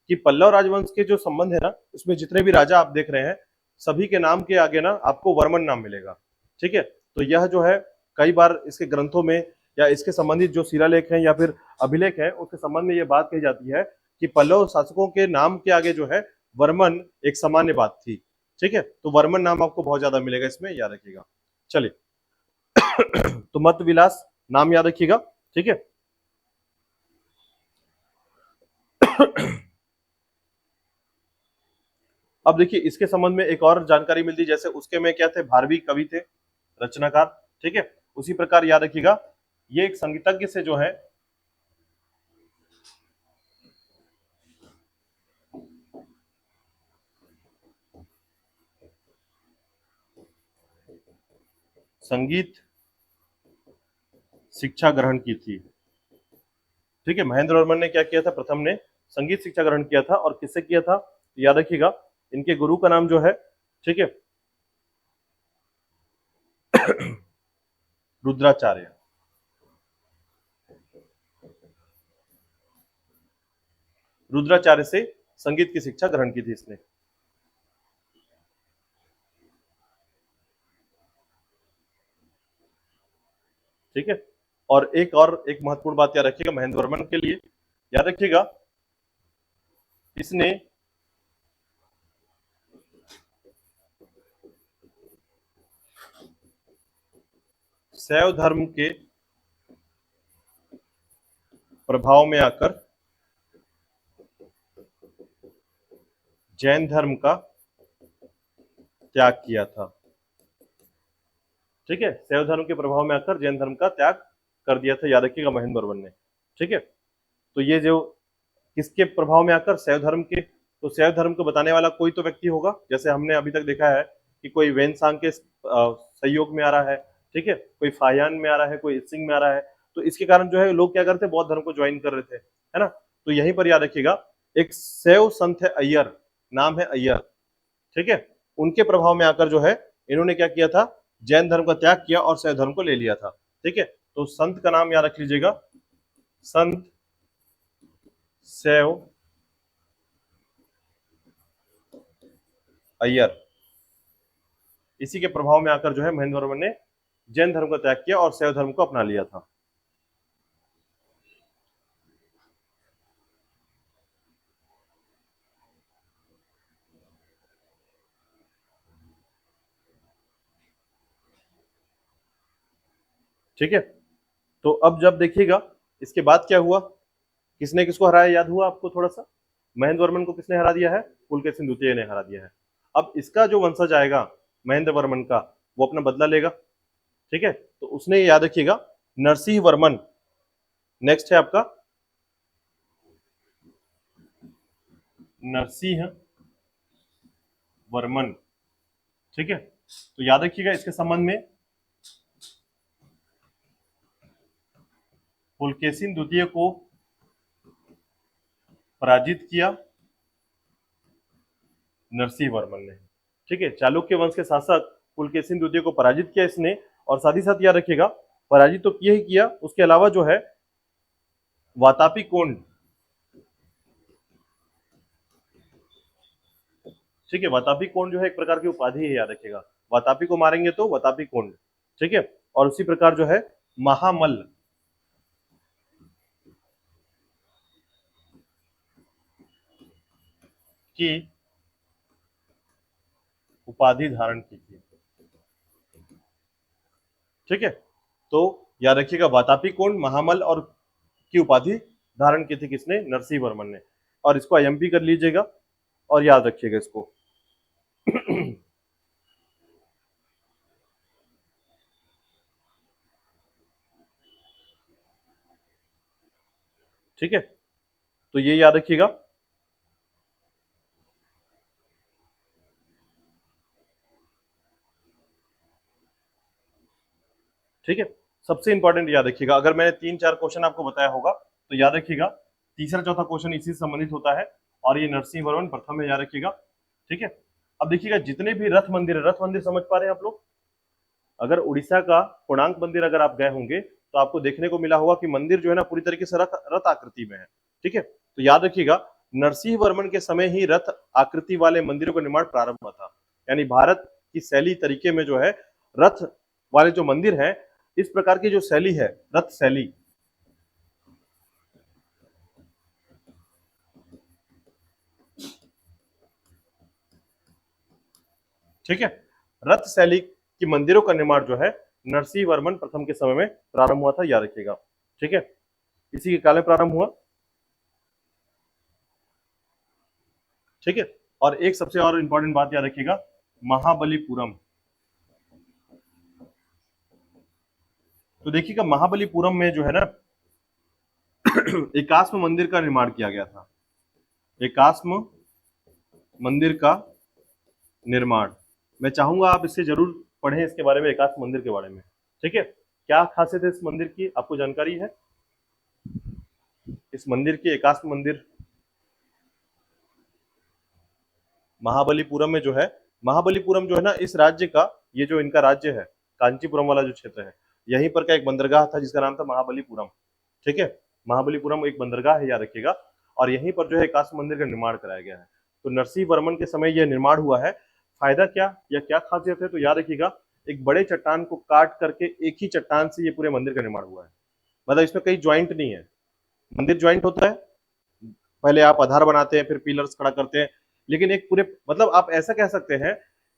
A: कि पल्लव राजवंश के जो संबंध है ना, उसमें जितने भी राजा आप देख रहे हैं, सभी के नाम के आगे ना आपको वर्मन नाम मिलेगा। ठीक है, तो यह जो है कई बार इसके ग्रंथों में या इसके संबंधित जो शिलालेख हैं या फिर अभिलेख हैं, उसके संबंध में यह बात कही जाती है कि पल्लव शासकों के नाम के आगे जो है वर्मन एक सामान्य बात थी। ठीक है, तो वर्मन नाम आपको बहुत ज्यादा मिलेगा इसमें, याद रखिएगा। चलिए, तो मत विलास नाम याद रखिएगा। ठीक है, अब देखिए इसके संबंध में एक और जानकारी मिलती, जैसे उसके में क्या थे, भारवी कवि थे, रचनाकार। ठीक है, उसी प्रकार याद रखिएगा ये एक संगीतज्ञ से जो है संगीत शिक्षा ग्रहण की थी। ठीक है, महेंद्र वर्मन ने क्या किया था, प्रथम ने संगीत शिक्षा ग्रहण किया था, और किससे किया था, याद रखिएगा इनके गुरु का नाम जो है, ठीक है, रुद्राचार्य। रुद्राचार्य से संगीत की शिक्षा ग्रहण की थी इसने। ठीक है, और एक महत्वपूर्ण बात याद रखिएगा महेंद्र वर्मन के लिए, याद रखिएगा इसने शैव धर्म के प्रभाव में आकर जैन धर्म का त्याग किया था। ठीक है, शैव धर्म के प्रभाव में आकर जैन धर्म का त्याग कर दिया था, याद रखिएगा महेंद्र वर्मन ने। ठीक है, तो ये जो किसके प्रभाव में आकर, शैव धर्म के। तो शैव धर्म को बताने वाला कोई तो व्यक्ति होगा, जैसे हमने अभी तक देखा है कि कोई वेनसांग के सहयोग में आ रहा है। ठीक है, कोई फाहियान में आ रहा है, कोई सिंह में आ रहा है। तो इसके कारण जो है लोग क्या करते हैं, बौद्ध धर्म को ज्वाइन कर रहे थे, है ना। तो यहीं पर याद रखिएगा एक शैव संत है अय्यर, नाम है अय्यर। ठीक है, उनके प्रभाव में आकर जो है इन्होंने क्या किया था, जैन धर्म का त्याग किया और शैव धर्म को ले लिया था। ठीक है, तो संत का नाम याद रख लीजिएगा, संत शैव अय्यर। इसी के प्रभाव में आकर जो है महेंद्र वर्मन ने जैन धर्म का त्याग किया और शैव धर्म को अपना लिया था। ठीक है, तो अब जब देखिएगा इसके बाद क्या हुआ, किसने किसको हराया, याद हुआ आपको थोड़ा सा। महेंद्र वर्मन को किसने हरा दिया है, पुलकेशिन द्वितीय ने हरा दिया है। अब इसका जो वंशज आएगा महेंद्र वर्मन का, वो अपना बदला लेगा। ठीक है, तो उसने याद रखिएगा नरसिंह वर्मन नेक्स्ट है आपका, नरसिंह वर्मन। ठीक है, तो याद रखिएगा इसके संबंध में पुलकेशिन द्वितीय को पराजित किया नरसिंह वर्मन ने। ठीक है, चालुक्य वंश के शासक पुलकेशिन द्वितीय को पराजित किया इसने, और साथ ही साथ याद रखिएगा पराजित तो किया ही किया, उसके अलावा जो है वातापी कोंड। ठीक है, वातापी कोंड जो है एक प्रकार की उपाधि है, याद रखिएगा। वातापी को मारेंगे तो वातापी कोंड। ठीक है, और उसी प्रकार जो है महामल्ल की उपाधि धारण की थी। ठीक है, तो याद रखिएगा वातापी कोंड, महामल्ल और की उपाधि धारण की थी किसने, नरसिंह वर्मन ने। और इसको आईएमपी कर लीजिएगा और याद रखिएगा इसको। ठीक है, तो ये याद रखिएगा। ठीक है, सबसे इंपॉर्टेंट याद रखिएगा, अगर मैंने 3-4 क्वेश्चन आपको बताया होगा तो याद रखिएगा तीसरा चौथा क्वेश्चन इसी से संबंधित होता है, और ये नरसिंह वर्मन प्रथम है, याद रखिएगा। ठीक है, अब देखिएगा जितने भी रथ मंदिर है, रथ मंदिर समझ पा रहे हैं आप लोग। अगर उड़ीसा का कोणार्क मंदिर अगर आप गए होंगे तो आपको देखने को मिला होगा कि मंदिर जो है ना पूरी तरीके से रथ रथ आकृति में है। ठीक है, तो याद रखिएगा नरसिंह वर्मन के समय ही रथ आकृति वाले मंदिरों का निर्माण प्रारंभ हुआ था। यानी भारत की शैली तरीके में जो है रथ वाले जो मंदिर है, इस प्रकार की जो शैली है रथ शैली, ठीक है, रथ शैली की मंदिरों का निर्माण जो है नरसिंह वर्मन प्रथम के समय में प्रारंभ हुआ था, याद रखिएगा। ठीक है, इसी के काल में प्रारंभ हुआ। ठीक है, और एक सबसे और इंपॉर्टेंट बात याद रखिएगा, महाबलीपुरम। तो देखिएगा महाबलीपुरम में जो है ना एकाश्म मंदिर का निर्माण किया गया था, एकाश्म मंदिर का निर्माण। मैं चाहूंगा आप इससे जरूर पढ़ें इसके बारे में, एकाश्म मंदिर के बारे में। ठीक है, क्या खासियत है इस मंदिर की, आपको जानकारी है इस मंदिर की, एकाश्म मंदिर महाबलीपुरम में जो है, महाबलीपुरम जो है ना इस राज्य का, ये जो इनका राज्य है कांचीपुरम वाला जो क्षेत्र है, यहीं पर का एक बंदरगाह था जिसका नाम था महाबलीपुरम। ठीक है, महाबलीपुरम एक बंदरगाह है, याद रखिएगा, और यहीं पर जो है एकाश्म मंदिर का निर्माण कराया गया है। तो नरसिंह वर्मन के समय यह निर्माण हुआ है। फायदा क्या या क्या खासियत है, तो याद रखिएगा एक बड़े चट्टान को काट करके एक ही चट्टान से ये पूरे मंदिर का निर्माण हुआ है। मतलब इसमें कई ज्वाइंट नहीं है, मंदिर ज्वाइंट होता है, पहले आप आधार बनाते हैं फिर पिलर्स खड़ा करते हैं, लेकिन एक पूरे मतलब आप ऐसा कह सकते हैं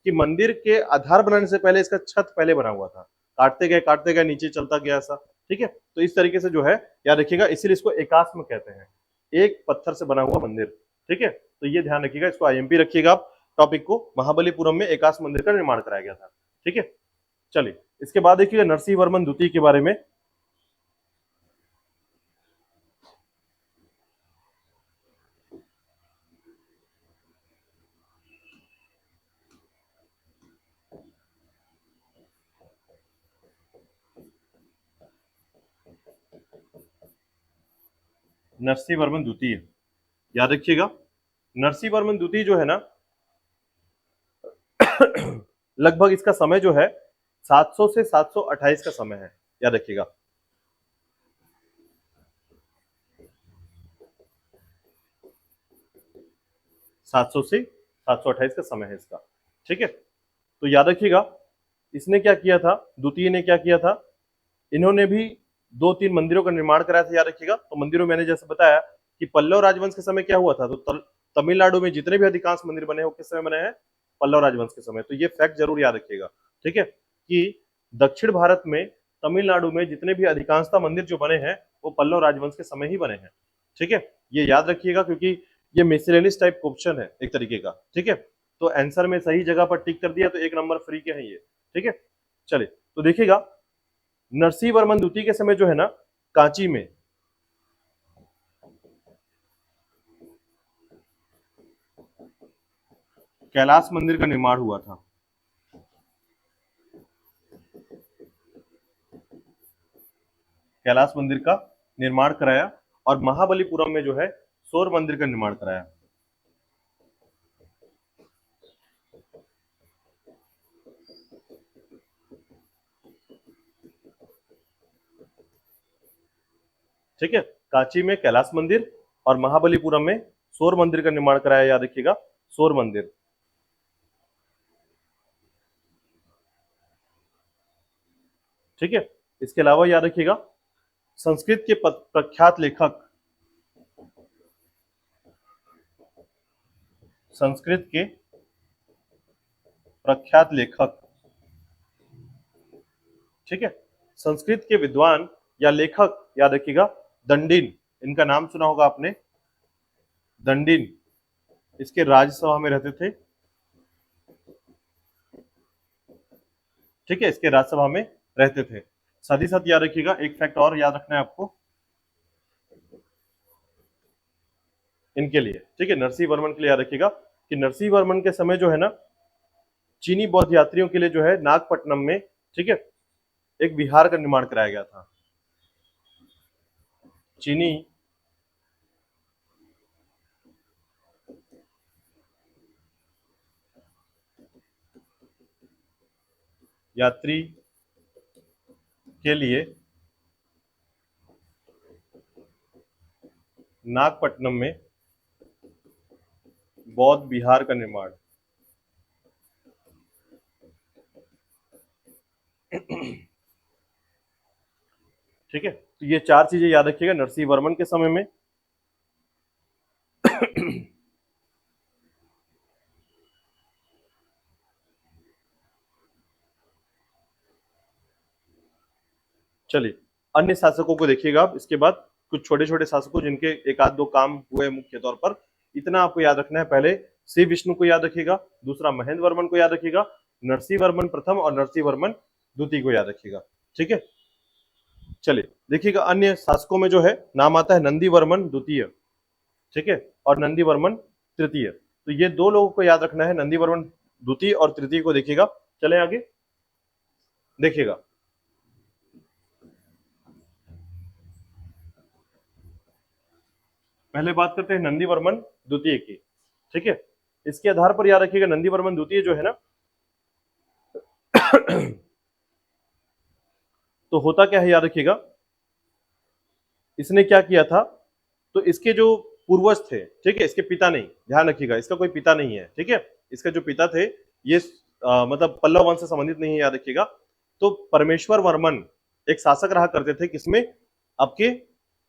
A: कि मंदिर के आधार बनाने से पहले इसका छत पहले बना हुआ था, काटते गए नीचे चलता गया ऐसा। ठीक है, तो इस तरीके से जो है याद रखिएगा, इसीलिए इसको एकाश्म कहते हैं, एक पत्थर से बना हुआ मंदिर। ठीक है, तो ये ध्यान रखिएगा, इसको आईएमपी रखिएगा आप। टॉपिक को महाबलीपुरम में एकाश मंदिर का निर्माण कराया गया था। ठीक है, चलिए इसके बाद देखिएगा नरसिंह वर्मन द्वितीय के बारे में। नरसिंह वर्मन द्वितीय, याद रखिएगा नरसिंह वर्मन द्वितीय जो है ना लगभग इसका समय जो है 700 से 728 का समय है, याद रखिएगा। सात सौ से 728 का समय है इसका। ठीक है, तो याद रखिएगा इसने क्या किया था, द्वितीय ने क्या किया था, इन्होंने भी 2-3 मंदिरों का निर्माण कराया था, याद रखिएगा। तो मंदिरों मैंने जैसे बताया कि पल्लव राजवंश के समय क्या हुआ था, तो तमिलनाडु में जितने भी अधिकांश मंदिर बने हैं वो किस समय बने हैं, पल्लव राजवंश के समय। तो ये फैक्ट जरूर याद रखिएगा। ठीक है, कि दक्षिण भारत में तमिलनाडु में जितने भी अधिकांशता मंदिर जो बने हैं वो पल्लव राजवंश के समय ही बने हैं। ठीक है, ये याद रखिएगा क्योंकि ये मिसलेनियस टाइप क्वेश्चन है एक तरीके का। ठीक है, तो आंसर में सही जगह पर टिक कर दिया तो 1 नंबर फ्री के हैं ये। ठीक है, चलिए तो देखिएगा नरसिंह वर्मन द्वितीय के समय जो है ना कांची में कैलाश मंदिर का निर्माण हुआ था। कैलाश मंदिर का निर्माण कराया और महाबलीपुरम में जो है सौर मंदिर का निर्माण कराया। ठीक है, कांची में कैलाश मंदिर और महाबलीपुरम में सौर मंदिर का निर्माण कराया, याद रखिएगा सौर मंदिर। ठीक है, इसके अलावा याद रखिएगा संस्कृत के प्रख्यात लेखक, संस्कृत के प्रख्यात लेखक, ठीक है, संस्कृत के विद्वान या लेखक, याद रखिएगा दंडिन, इनका नाम सुना होगा आपने, दंडिन इसके राज्यसभा में रहते थे। ठीक है, इसके राज्यसभा में रहते थे। साथ ही साथ याद रखिएगा एक फैक्ट और याद रखना है आपको इनके लिए। ठीक है, नरसिंह वर्मन के लिए याद रखिएगा कि नरसिंह वर्मन के समय जो है ना चीनी बौद्ध यात्रियों के लिए जो है नागपट्टनम में, ठीक है, एक विहार का निर्माण कराया गया था। चीनी यात्री के लिए नागपट्टनम में बौद्ध विहार का निर्माण। ठीक है, तो ये 4 चीजें याद रखिएगा नरसिंह वर्मन के समय में। चलिए अन्य शासकों को देखिएगा आप। इसके बाद कुछ छोटे छोटे शासकों जिनके एक आध दो काम हुए मुख्य तौर पर, इतना आपको याद रखना है। पहले श्री विष्णु को याद रखिएगा, दूसरा महेंद्र वर्मन को याद रखिएगा, नरसिंह वर्मन प्रथम और नरसिंह वर्मन द्वितीय को याद रखिएगा। ठीक है, चलिए देखिएगा अन्य शासकों में जो है नाम आता है नंदी वर्मन द्वितीय, ठीक है, और नंदी वर्मन तृतीय। तो ये 2 लोगों को याद रखना है, नंदी वर्मन द्वितीय और तृतीय को देखिएगा। चले आगे देखिएगा, पहले बात करते हैं नंदी वर्मन द्वितीय की। ठीक है, इसके आधार पर याद रखिएगा नंदी वर्मन द्वितीय जो है ना तो होता क्या है, याद रखिएगा इसने क्या किया था, तो इसके जो पूर्वज थे, ठीक है, इसके पिता नहीं, ध्यान रखिएगा इसका कोई पिता नहीं है। ठीक है, इसका जो पिता थे ये मतलब पल्लव वंश से संबंधित नहीं है, याद रखिएगा। तो परमेश्वर वर्मन एक शासक रहा करते थे, किसमें, आपके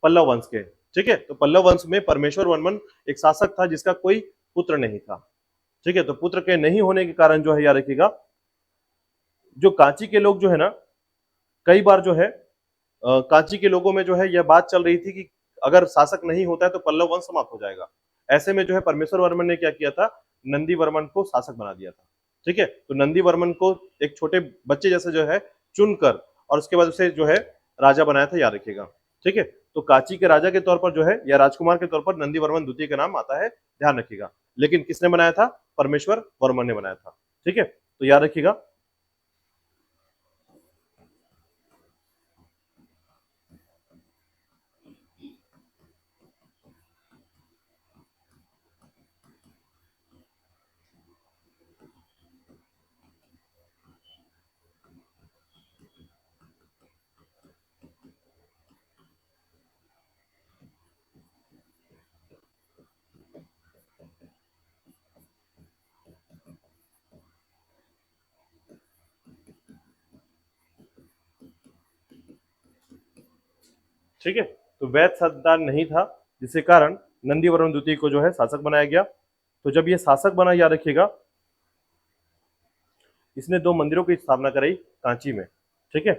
A: पल्लव वंश के। ठीक है, तो पल्लव वंश में परमेश्वर वर्मन एक शासक था जिसका कोई पुत्र नहीं था। ठीक है, तो पुत्र के नहीं होने के कारण जो है, याद रखिएगा जो कांची के लोग जो है ना, कई बार जो है कांची के लोगों में जो है यह बात चल रही थी कि अगर शासक नहीं होता है तो पल्लव वंश समाप्त हो जाएगा। ऐसे में जो है परमेश्वर वर्मन ने क्या किया था, नंदी वर्मन को शासक बना दिया था। ठीक है, तो नंदी वर्मन को एक छोटे बच्चे जैसे जो है चुनकर और उसके बाद उसे जो है राजा बनाया था, याद रखिएगा। ठीक है, तो कांची के राजा के तौर पर जो है या राजकुमार के तौर पर नंदी वर्मन द्वितीय का नाम आता है, ध्यान रखिएगा। लेकिन किसने बनाया था? परमेश्वर वर्मन ने बनाया था। ठीक है, तो याद रखिएगा। ठीक है, तो वैध संतान नहीं था, जिसके कारण नंदी वर्मन द्वितीय को जो है शासक बनाया गया। तो जब ये शासक बना, याद रखिएगा, इसने 2 मंदिरों की स्थापना कराई कांची में। ठीक है,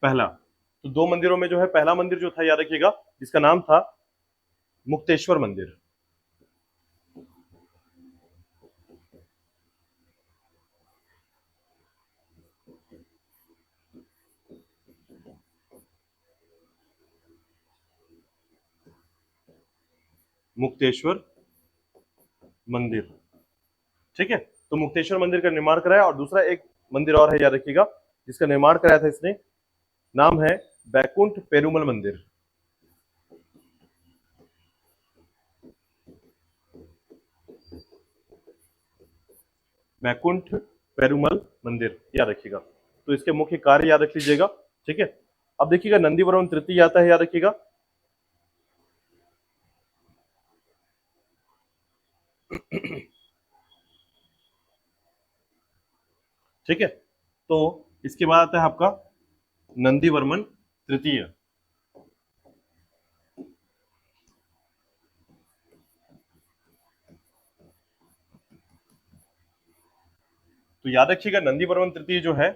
A: पहला तो 2 मंदिरों में जो है पहला मंदिर जो था, याद रखिएगा, जिसका नाम था मुक्तेश्वर मंदिर। मुक्तेश्वर मंदिर। ठीक है, तो मुक्तेश्वर मंदिर का निर्माण कराया, और दूसरा एक मंदिर और है, याद रखिएगा, जिसका निर्माण कराया था इसने, नाम है बैकुंठ पेरुमल मंदिर। बैकुंठ पेरुमल मंदिर, याद रखिएगा। तो इसके मुख्य कार्य याद रख लीजिएगा। ठीक है, अब देखिएगा नंदी वर्मन तृतीय आता है, याद रखिएगा। ठीक है, तो इसके बाद आता है आपका नंदी वर्मन तृतीय। तो याद रखिएगा नंदी वर्मन तृतीय जो है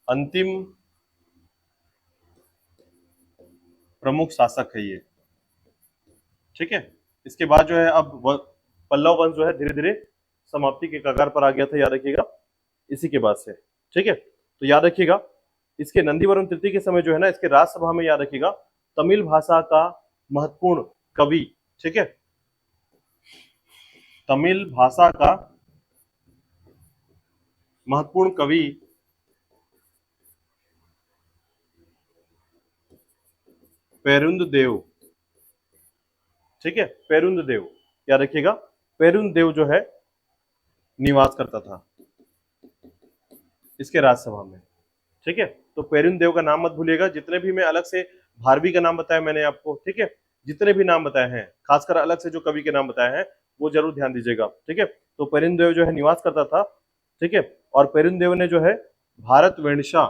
A: अंतिम प्रमुख शासक है ये। ठीक है, इसके बाद जो है अब पल्लव वंश जो है धीरे धीरे समाप्ति के कगार पर आ गया था, याद रखिएगा, इसी के बाद से। ठीक है, तो याद रखिएगा, इसके नंदी वर्मन तृतीय के समय जो है ना, इसके राज्यसभा में, याद रखिएगा, तमिल भाषा का महत्वपूर्ण कवि, ठीक है, तमिल भाषा का महत्वपूर्ण कवि पेरुंद देव, ठीक है, पेरुंद देव, याद रखिएगा, पेरुंद देव जो है निवास करता था इसके राज्यसभा में। ठीक है, तो पेरुंद देव का नाम मत भूलिएगा। जितने भी मैं अलग से भारवी का नाम बताया मैंने आपको, ठीक है, जितने भी नाम बताए हैं, खासकर अलग से जो कवि के नाम बताए हैं, वो जरूर ध्यान दीजिएगा। ठीक है, तो पेरुंद देव जो है निवास करता था। ठीक है, और पेरुंद देव ने जो है भारत वेणसा,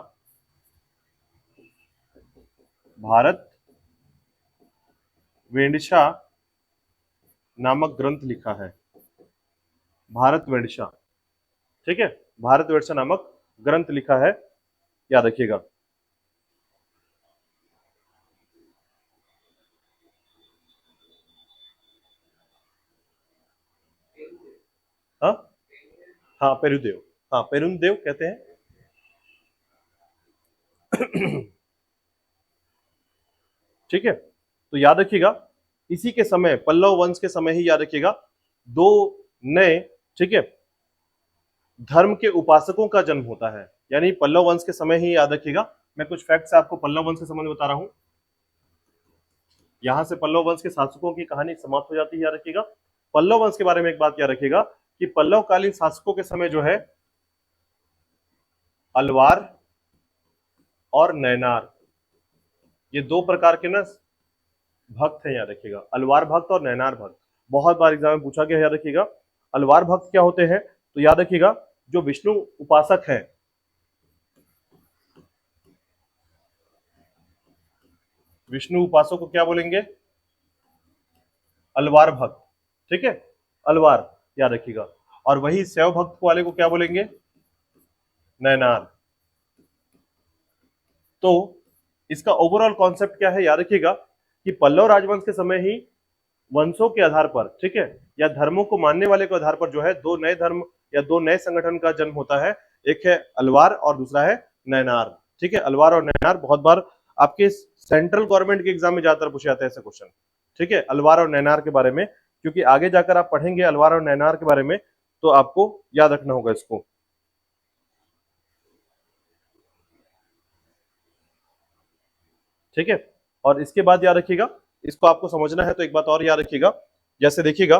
A: भारत वेणसा नामक ग्रंथ लिखा है। भारत वेणसा, ठीक है, भारत वेणसा नामक ग्रंथ लिखा है, याद रखिएगा। हाँ हाँ, पेरुदेव, हाँ पेरुदेव कहते हैं। ठीक है, तो याद रखिएगा, इसी के समय पल्लव वंश के समय ही, याद रखिएगा, 2 नए, ठीक है, धर्म के उपासकों का जन्म होता है। यानी पल्लव वंश के समय ही, याद रखिएगा, मैं कुछ फैक्ट्स आपको पल्लव वंश के संबंध में बता रहा हूं। यहां से पल्लव वंश के शासकों की कहानी समाप्त हो जाती है, याद रखिएगा। पल्लव वंश के बारे में एक बात याद रखिएगा कि पल्लव कालीन शासकों के समय जो है अलवार और नैनार, ये 2 प्रकार के ना भक्त हैं, याद रखिएगा, अलवार भक्त और नैनार भक्त। बहुत बार एग्जाम में पूछा गया, याद रखिएगा। अलवार भक्त क्या होते हैं? तो याद रखिएगा, जो विष्णु उपासक हैं, विष्णु उपासक को क्या बोलेंगे? अलवार भक्त। ठीक है, अलवार, याद रखिएगा। और वही शैव भक्त वाले को क्या बोलेंगे? नैनार। तो इसका ओवरऑल कॉन्सेप्ट क्या है, याद रखिएगा कि पल्लव राजवंश के समय ही वंशों के आधार पर, ठीक है, या धर्मों को मानने वाले के आधार पर जो है दो नए धर्म या दो नए संगठन का जन्म होता है। एक है अलवार और दूसरा है नैनार। ठीक है, अलवार और नैनार बहुत बार आपके सेंट्रल गवर्नमेंट के एग्जाम में ज्यादातर पूछे जाते हैं ऐसे क्वेश्चन। ठीक है, अलवार और नैनार के बारे में, क्योंकि आगे जाकर आप पढ़ेंगे अलवार और नैनार के बारे में, तो आपको याद रखना होगा इसको। ठीक है, और इसके बाद याद रखिएगा, इसको आपको समझना है तो एक बात और याद रखिएगा, जैसे देखिएगा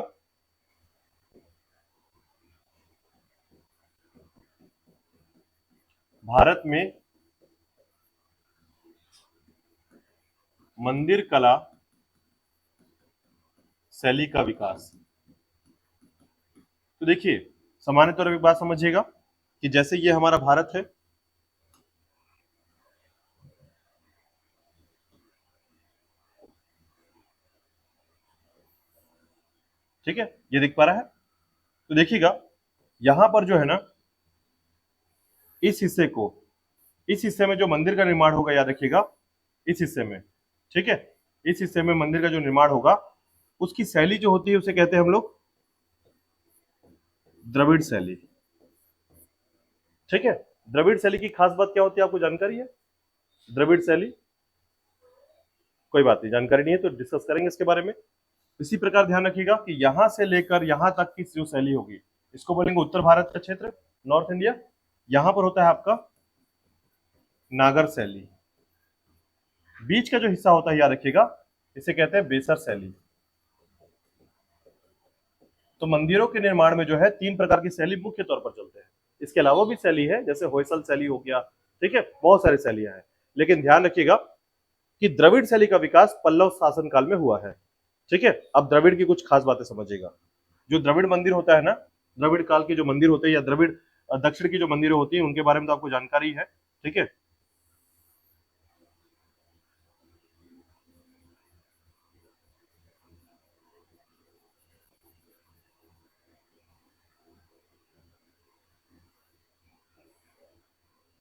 A: भारत में मंदिर कला शैली का विकास। तो देखिए सामान्य तौर पर एक बात समझिएगा कि जैसे ये हमारा भारत है, ठीक है, ये दिख पा रहा है। तो देखिएगा यहां पर जो है ना, इस हिस्से को, इस हिस्से में जो मंदिर का निर्माण होगा, याद रखिएगा इस हिस्से में, ठीक है, इस हिस्से में मंदिर का जो निर्माण होगा उसकी शैली जो होती है उसे कहते हैं हम लोग द्रविड़ शैली। ठीक है, द्रविड़ शैली की खास बात क्या होती है, आपको जानकारी है? द्रविड़ शैली कोई बात नहीं, जानकारी नहीं है तो डिस्कस करेंगे इसके बारे में। इसी प्रकार ध्यान रखिएगा कि यहां से लेकर यहां तक की जो शैली होगी इसको बोलेंगे उत्तर भारत का क्षेत्र, नॉर्थ इंडिया। यहां पर होता है आपका नागर शैली। बीच का जो हिस्सा होता है याद रखिएगा इसे कहते हैं बेसर शैली। तो मंदिरों के निर्माण में जो है तीन प्रकार की शैली मुख्य तौर पर चलते हैं। इसके अलावा भी शैली है, जैसे होयसल शैली हो गया, ठीक है, बहुत सारी शैलियां हैं, लेकिन ध्यान रखिएगा कि द्रविड़ शैली का विकास पल्लव शासन काल में हुआ है। ठीक है, अब द्रविड़ की कुछ खास बातें समझिएगा। जो द्रविड़ मंदिर होता है ना, द्रविड़ काल के जो मंदिर होते हैं या द्रविड़ दक्षिण की जो मंदिरें होती हैं उनके बारे में तो आपको जानकारी है। ठीक है,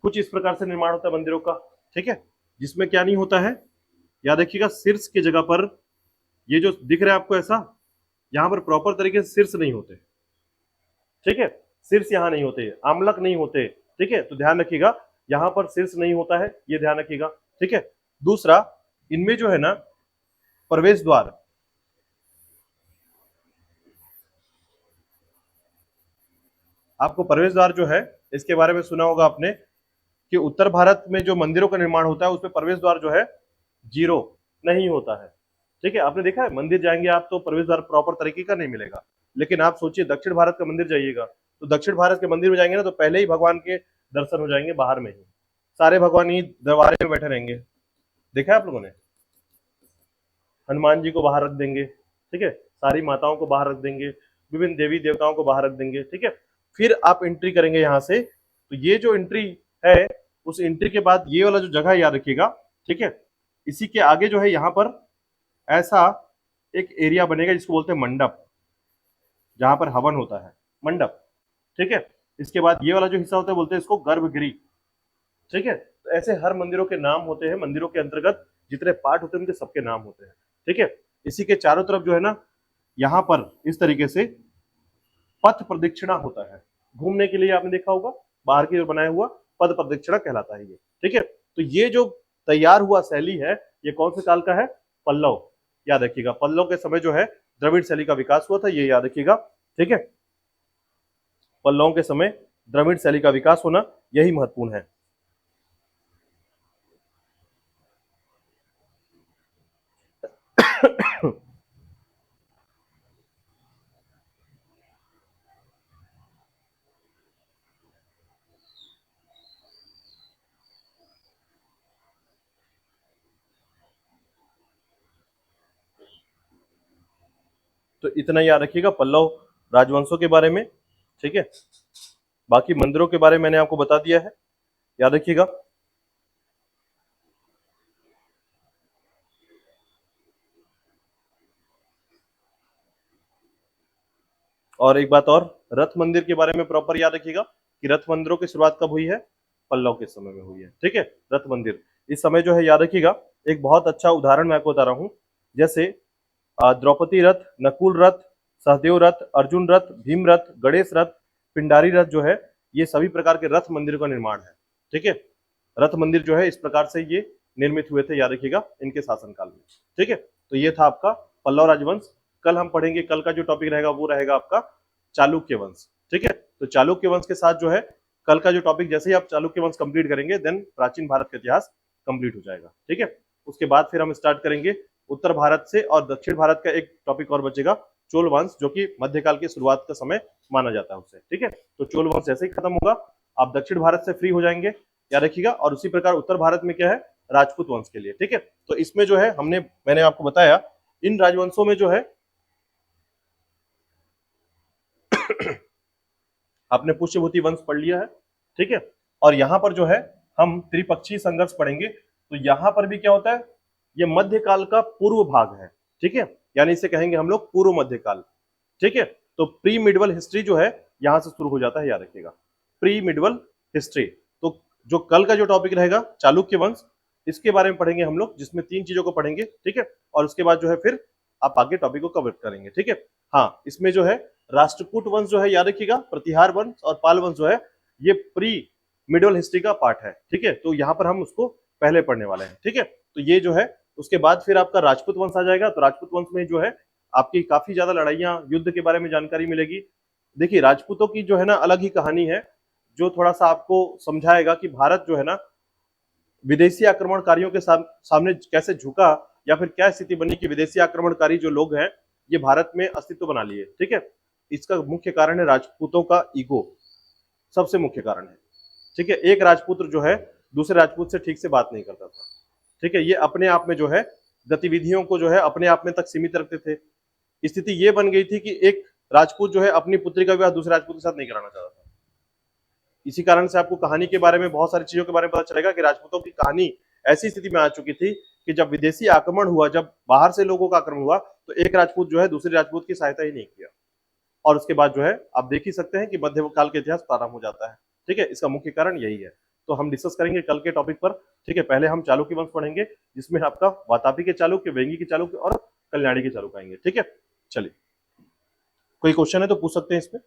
A: कुछ इस प्रकार से निर्माण होता है मंदिरों का। ठीक है, जिसमें क्या नहीं होता है, याद रखिएगा शीर्ष की जगह पर ये जो दिख रहा है आपको ऐसा, यहां पर प्रॉपर तरीके से शीर्ष नहीं होते। ठीक है, शीर्ष यहां नहीं होते, आमलक नहीं होते। ठीक है, तो ध्यान रखिएगा यहां पर शीर्ष नहीं होता है, ये ध्यान रखिएगा। ठीक है, दूसरा, इनमें जो है ना प्रवेश द्वार, आपको प्रवेश द्वार जो है इसके बारे में सुना होगा आपने कि उत्तर भारत में जो मंदिरों का निर्माण होता है उसमें प्रवेश द्वार जो है जीरो नहीं होता है। ठीक है, आपने देखा है मंदिर जाएंगे आप तो प्रवेश द्वार प्रॉपर तरीके का नहीं मिलेगा। लेकिन आप सोचिए दक्षिण भारत का मंदिर जाइएगा तो दक्षिण भारत के मंदिर में जाएंगे ना तो पहले ही भगवान के दर्शन हो जाएंगे बाहर में ही, सारे भगवान ही दरबारे में बैठे रहेंगे। देखा है आप लोगों ने? हनुमान जी को बाहर रख देंगे, ठीक है, सारी माताओं को बाहर रख देंगे, विभिन्न देवी देवताओं को बाहर रख देंगे। ठीक है, फिर आप एंट्री करेंगे यहाँ से, तो ये जो एंट्री है उस एंट्री के बाद ये वाला जो जगह याद रखिएगा। ठीक है, इसी के आगे जो है यहाँ पर ऐसा एक एरिया बनेगा जिसको बोलते हैं मंडप, जहां पर हवन होता है, मंडप। ठीक है, इसके बाद ये वाला जो हिस्सा होता है बोलते हैं इसको गर्भगृह। ठीक है, तो ऐसे हर मंदिरों के नाम होते हैं, मंदिरों के अंतर्गत जितने पार्ट होते हैं उनके सबके नाम होते हैं। ठीक है, इसी के चारों तरफ जो है ना यहाँ पर इस तरीके से पथ प्रदक्षिणा होता है, घूमने के लिए आपने देखा होगा बाहर की ओर बनाया हुआ पद प्रदक्षिणा कहलाता है ये। ठीक है, तो ये जो तैयार हुआ शैली है ये कौन से काल का है? पल्लव। याद रखिएगा पल्लव के समय जो है द्रविड़ शैली का विकास हुआ था, ये याद रखिएगा। ठीक है, पल्लवों के समय द्रविड़ शैली का विकास होना यही महत्वपूर्ण है। तो इतना याद रखिएगा पल्लव राजवंशों के बारे में। ठीक है, बाकी मंदिरों के बारे में मैंने आपको बता दिया है, याद रखिएगा। और एक बात और, रथ मंदिर के बारे में प्रॉपर याद रखिएगा। कि रथ मंदिरों की शुरुआत कब हुई है? पल्लव के समय में हुई है। ठीक है, रथ मंदिर इस समय जो है याद रखिएगा। एक बहुत अच्छा उदाहरण मैं आपको बता रहा हूँ, जैसे द्रौपदी रथ, नकुल रथ, सहदेव रथ, अर्जुन रथ, भीम रथ, गणेश रथ, पिंडारी रथ जो है, ये सभी प्रकार के रथ मंदिर का निर्माण है। ठीक है, रथ मंदिर जो है इस प्रकार से ये निर्मित हुए थे, याद रखिएगा, इनके शासनकाल में। ठीक है, तो ये था आपका पल्लव राजवंश। कल हम पढ़ेंगे, कल का जो टॉपिक रहेगा वो रहेगा आपका चालुक्य वंश। ठीक है, तो चालुक्य वंश के साथ जो है कल का जो टॉपिक, जैसे ही आप चालुक्य वंश कंप्लीट करेंगे देन प्राचीन भारत का इतिहास कंप्लीट हो जाएगा। ठीक है, उसके बाद फिर हम स्टार्ट करेंगे उत्तर भारत से, और दक्षिण भारत का एक टॉपिक और बचेगा, चोल वंश, जो कि मध्यकाल की शुरुआत का समय माना जाता है उससे। ठीक है, तो चोल वंश जैसे ही खत्म होगा आप दक्षिण भारत से फ्री हो जाएंगे, याद रखिएगा। और उसी प्रकार उत्तर भारत में क्या है, राजपूत वंश के लिए। ठीक है, तो इसमें जो है मैंने आपको बताया, इन राजवंशों में जो है आपने पुष्यभूति वंश पढ़ लिया है। ठीक है, और यहां पर जो है हम त्रिपक्षीय संघर्ष पढ़ेंगे। तो यहां पर भी क्या होता है, ये मध्यकाल का पूर्व भाग है। ठीक है, यानी इसे कहेंगे हम लोग पूर्व मध्यकाल। ठीक है, तो प्री मिडवल हिस्ट्री जो है यहां से शुरू हो जाता है, याद रखिएगा, प्री मिडवल हिस्ट्री। तो जो कल का जो टॉपिक रहेगा चालुक्य वंश, इसके बारे में पढ़ेंगे हम लोग, जिसमें 3 चीजों को पढ़ेंगे। ठीक है, और उसके बाद जो है फिर आप आगे टॉपिक को कवर करेंगे। ठीक है, हाँ, इसमें जो है राष्ट्रकूट वंश जो है, याद रखिएगा, प्रतिहार वंश और पाल वंश जो है ये प्री मिडल हिस्ट्री का पार्ट है। ठीक है, तो यहाँ पर हम उसको पहले पढ़ने वाले हैं। ठीक है, तो ये जो है उसके बाद फिर आपका राजपूत वंश आ जाएगा। तो राजपूत वंश में जो है आपकी काफी ज्यादा लड़ाइयां, युद्ध के बारे में जानकारी मिलेगी। देखिए, राजपूतों की जो है ना अलग ही कहानी है, जो थोड़ा सा आपको समझाएगा कि भारत जो है ना विदेशी आक्रमणकारियों के सामने कैसे झुका, या फिर क्या स्थिति बनी कि विदेशी आक्रमणकारी जो लोग हैं ये भारत में अस्तित्व बना लिए। ठीक है, इसका मुख्य कारण है राजपूतों का ईगो, सबसे मुख्य कारण है। ठीक है, एक राजपुत्र जो है दूसरे राजपूत से ठीक से बात नहीं करता था। ठीक है, ये अपने आप में जो है गतिविधियों को जो है अपने आप में तक सीमित रखते थे। स्थिति ये बन गई थी कि एक राजपूत जो है अपनी पुत्री का विवाह दूसरे राजपूत के साथ नहीं कराना चाहता था। इसी कारण से आपको कहानी के बारे में, बहुत सारी चीजों के बारे में पता चलेगा कि राजपूतों की कहानी ऐसी स्थिति में आ चुकी थी कि जब विदेशी आक्रमण हुआ, जब बाहर से लोगों का आक्रमण हुआ, तो एक राजपूत जो है दूसरे राजपूत की सहायता ही नहीं किया। और उसके बाद जो है आप देख ही सकते हैं कि मध्यकाल का इतिहास प्रारंभ हो जाता है। ठीक है, इसका मुख्य कारण यही है। तो हम डिस्कस करेंगे कल के टॉपिक पर। ठीक है, पहले हम चालुक्य वंश पढ़ेंगे, जिसमें आपका वातापी के चालुक्य, वेंगी के चालुक्य और कल्याणी के चालुक्य आएंगे। ठीक है, चलिए, कोई क्वेश्चन है तो पूछ सकते हैं इसमें।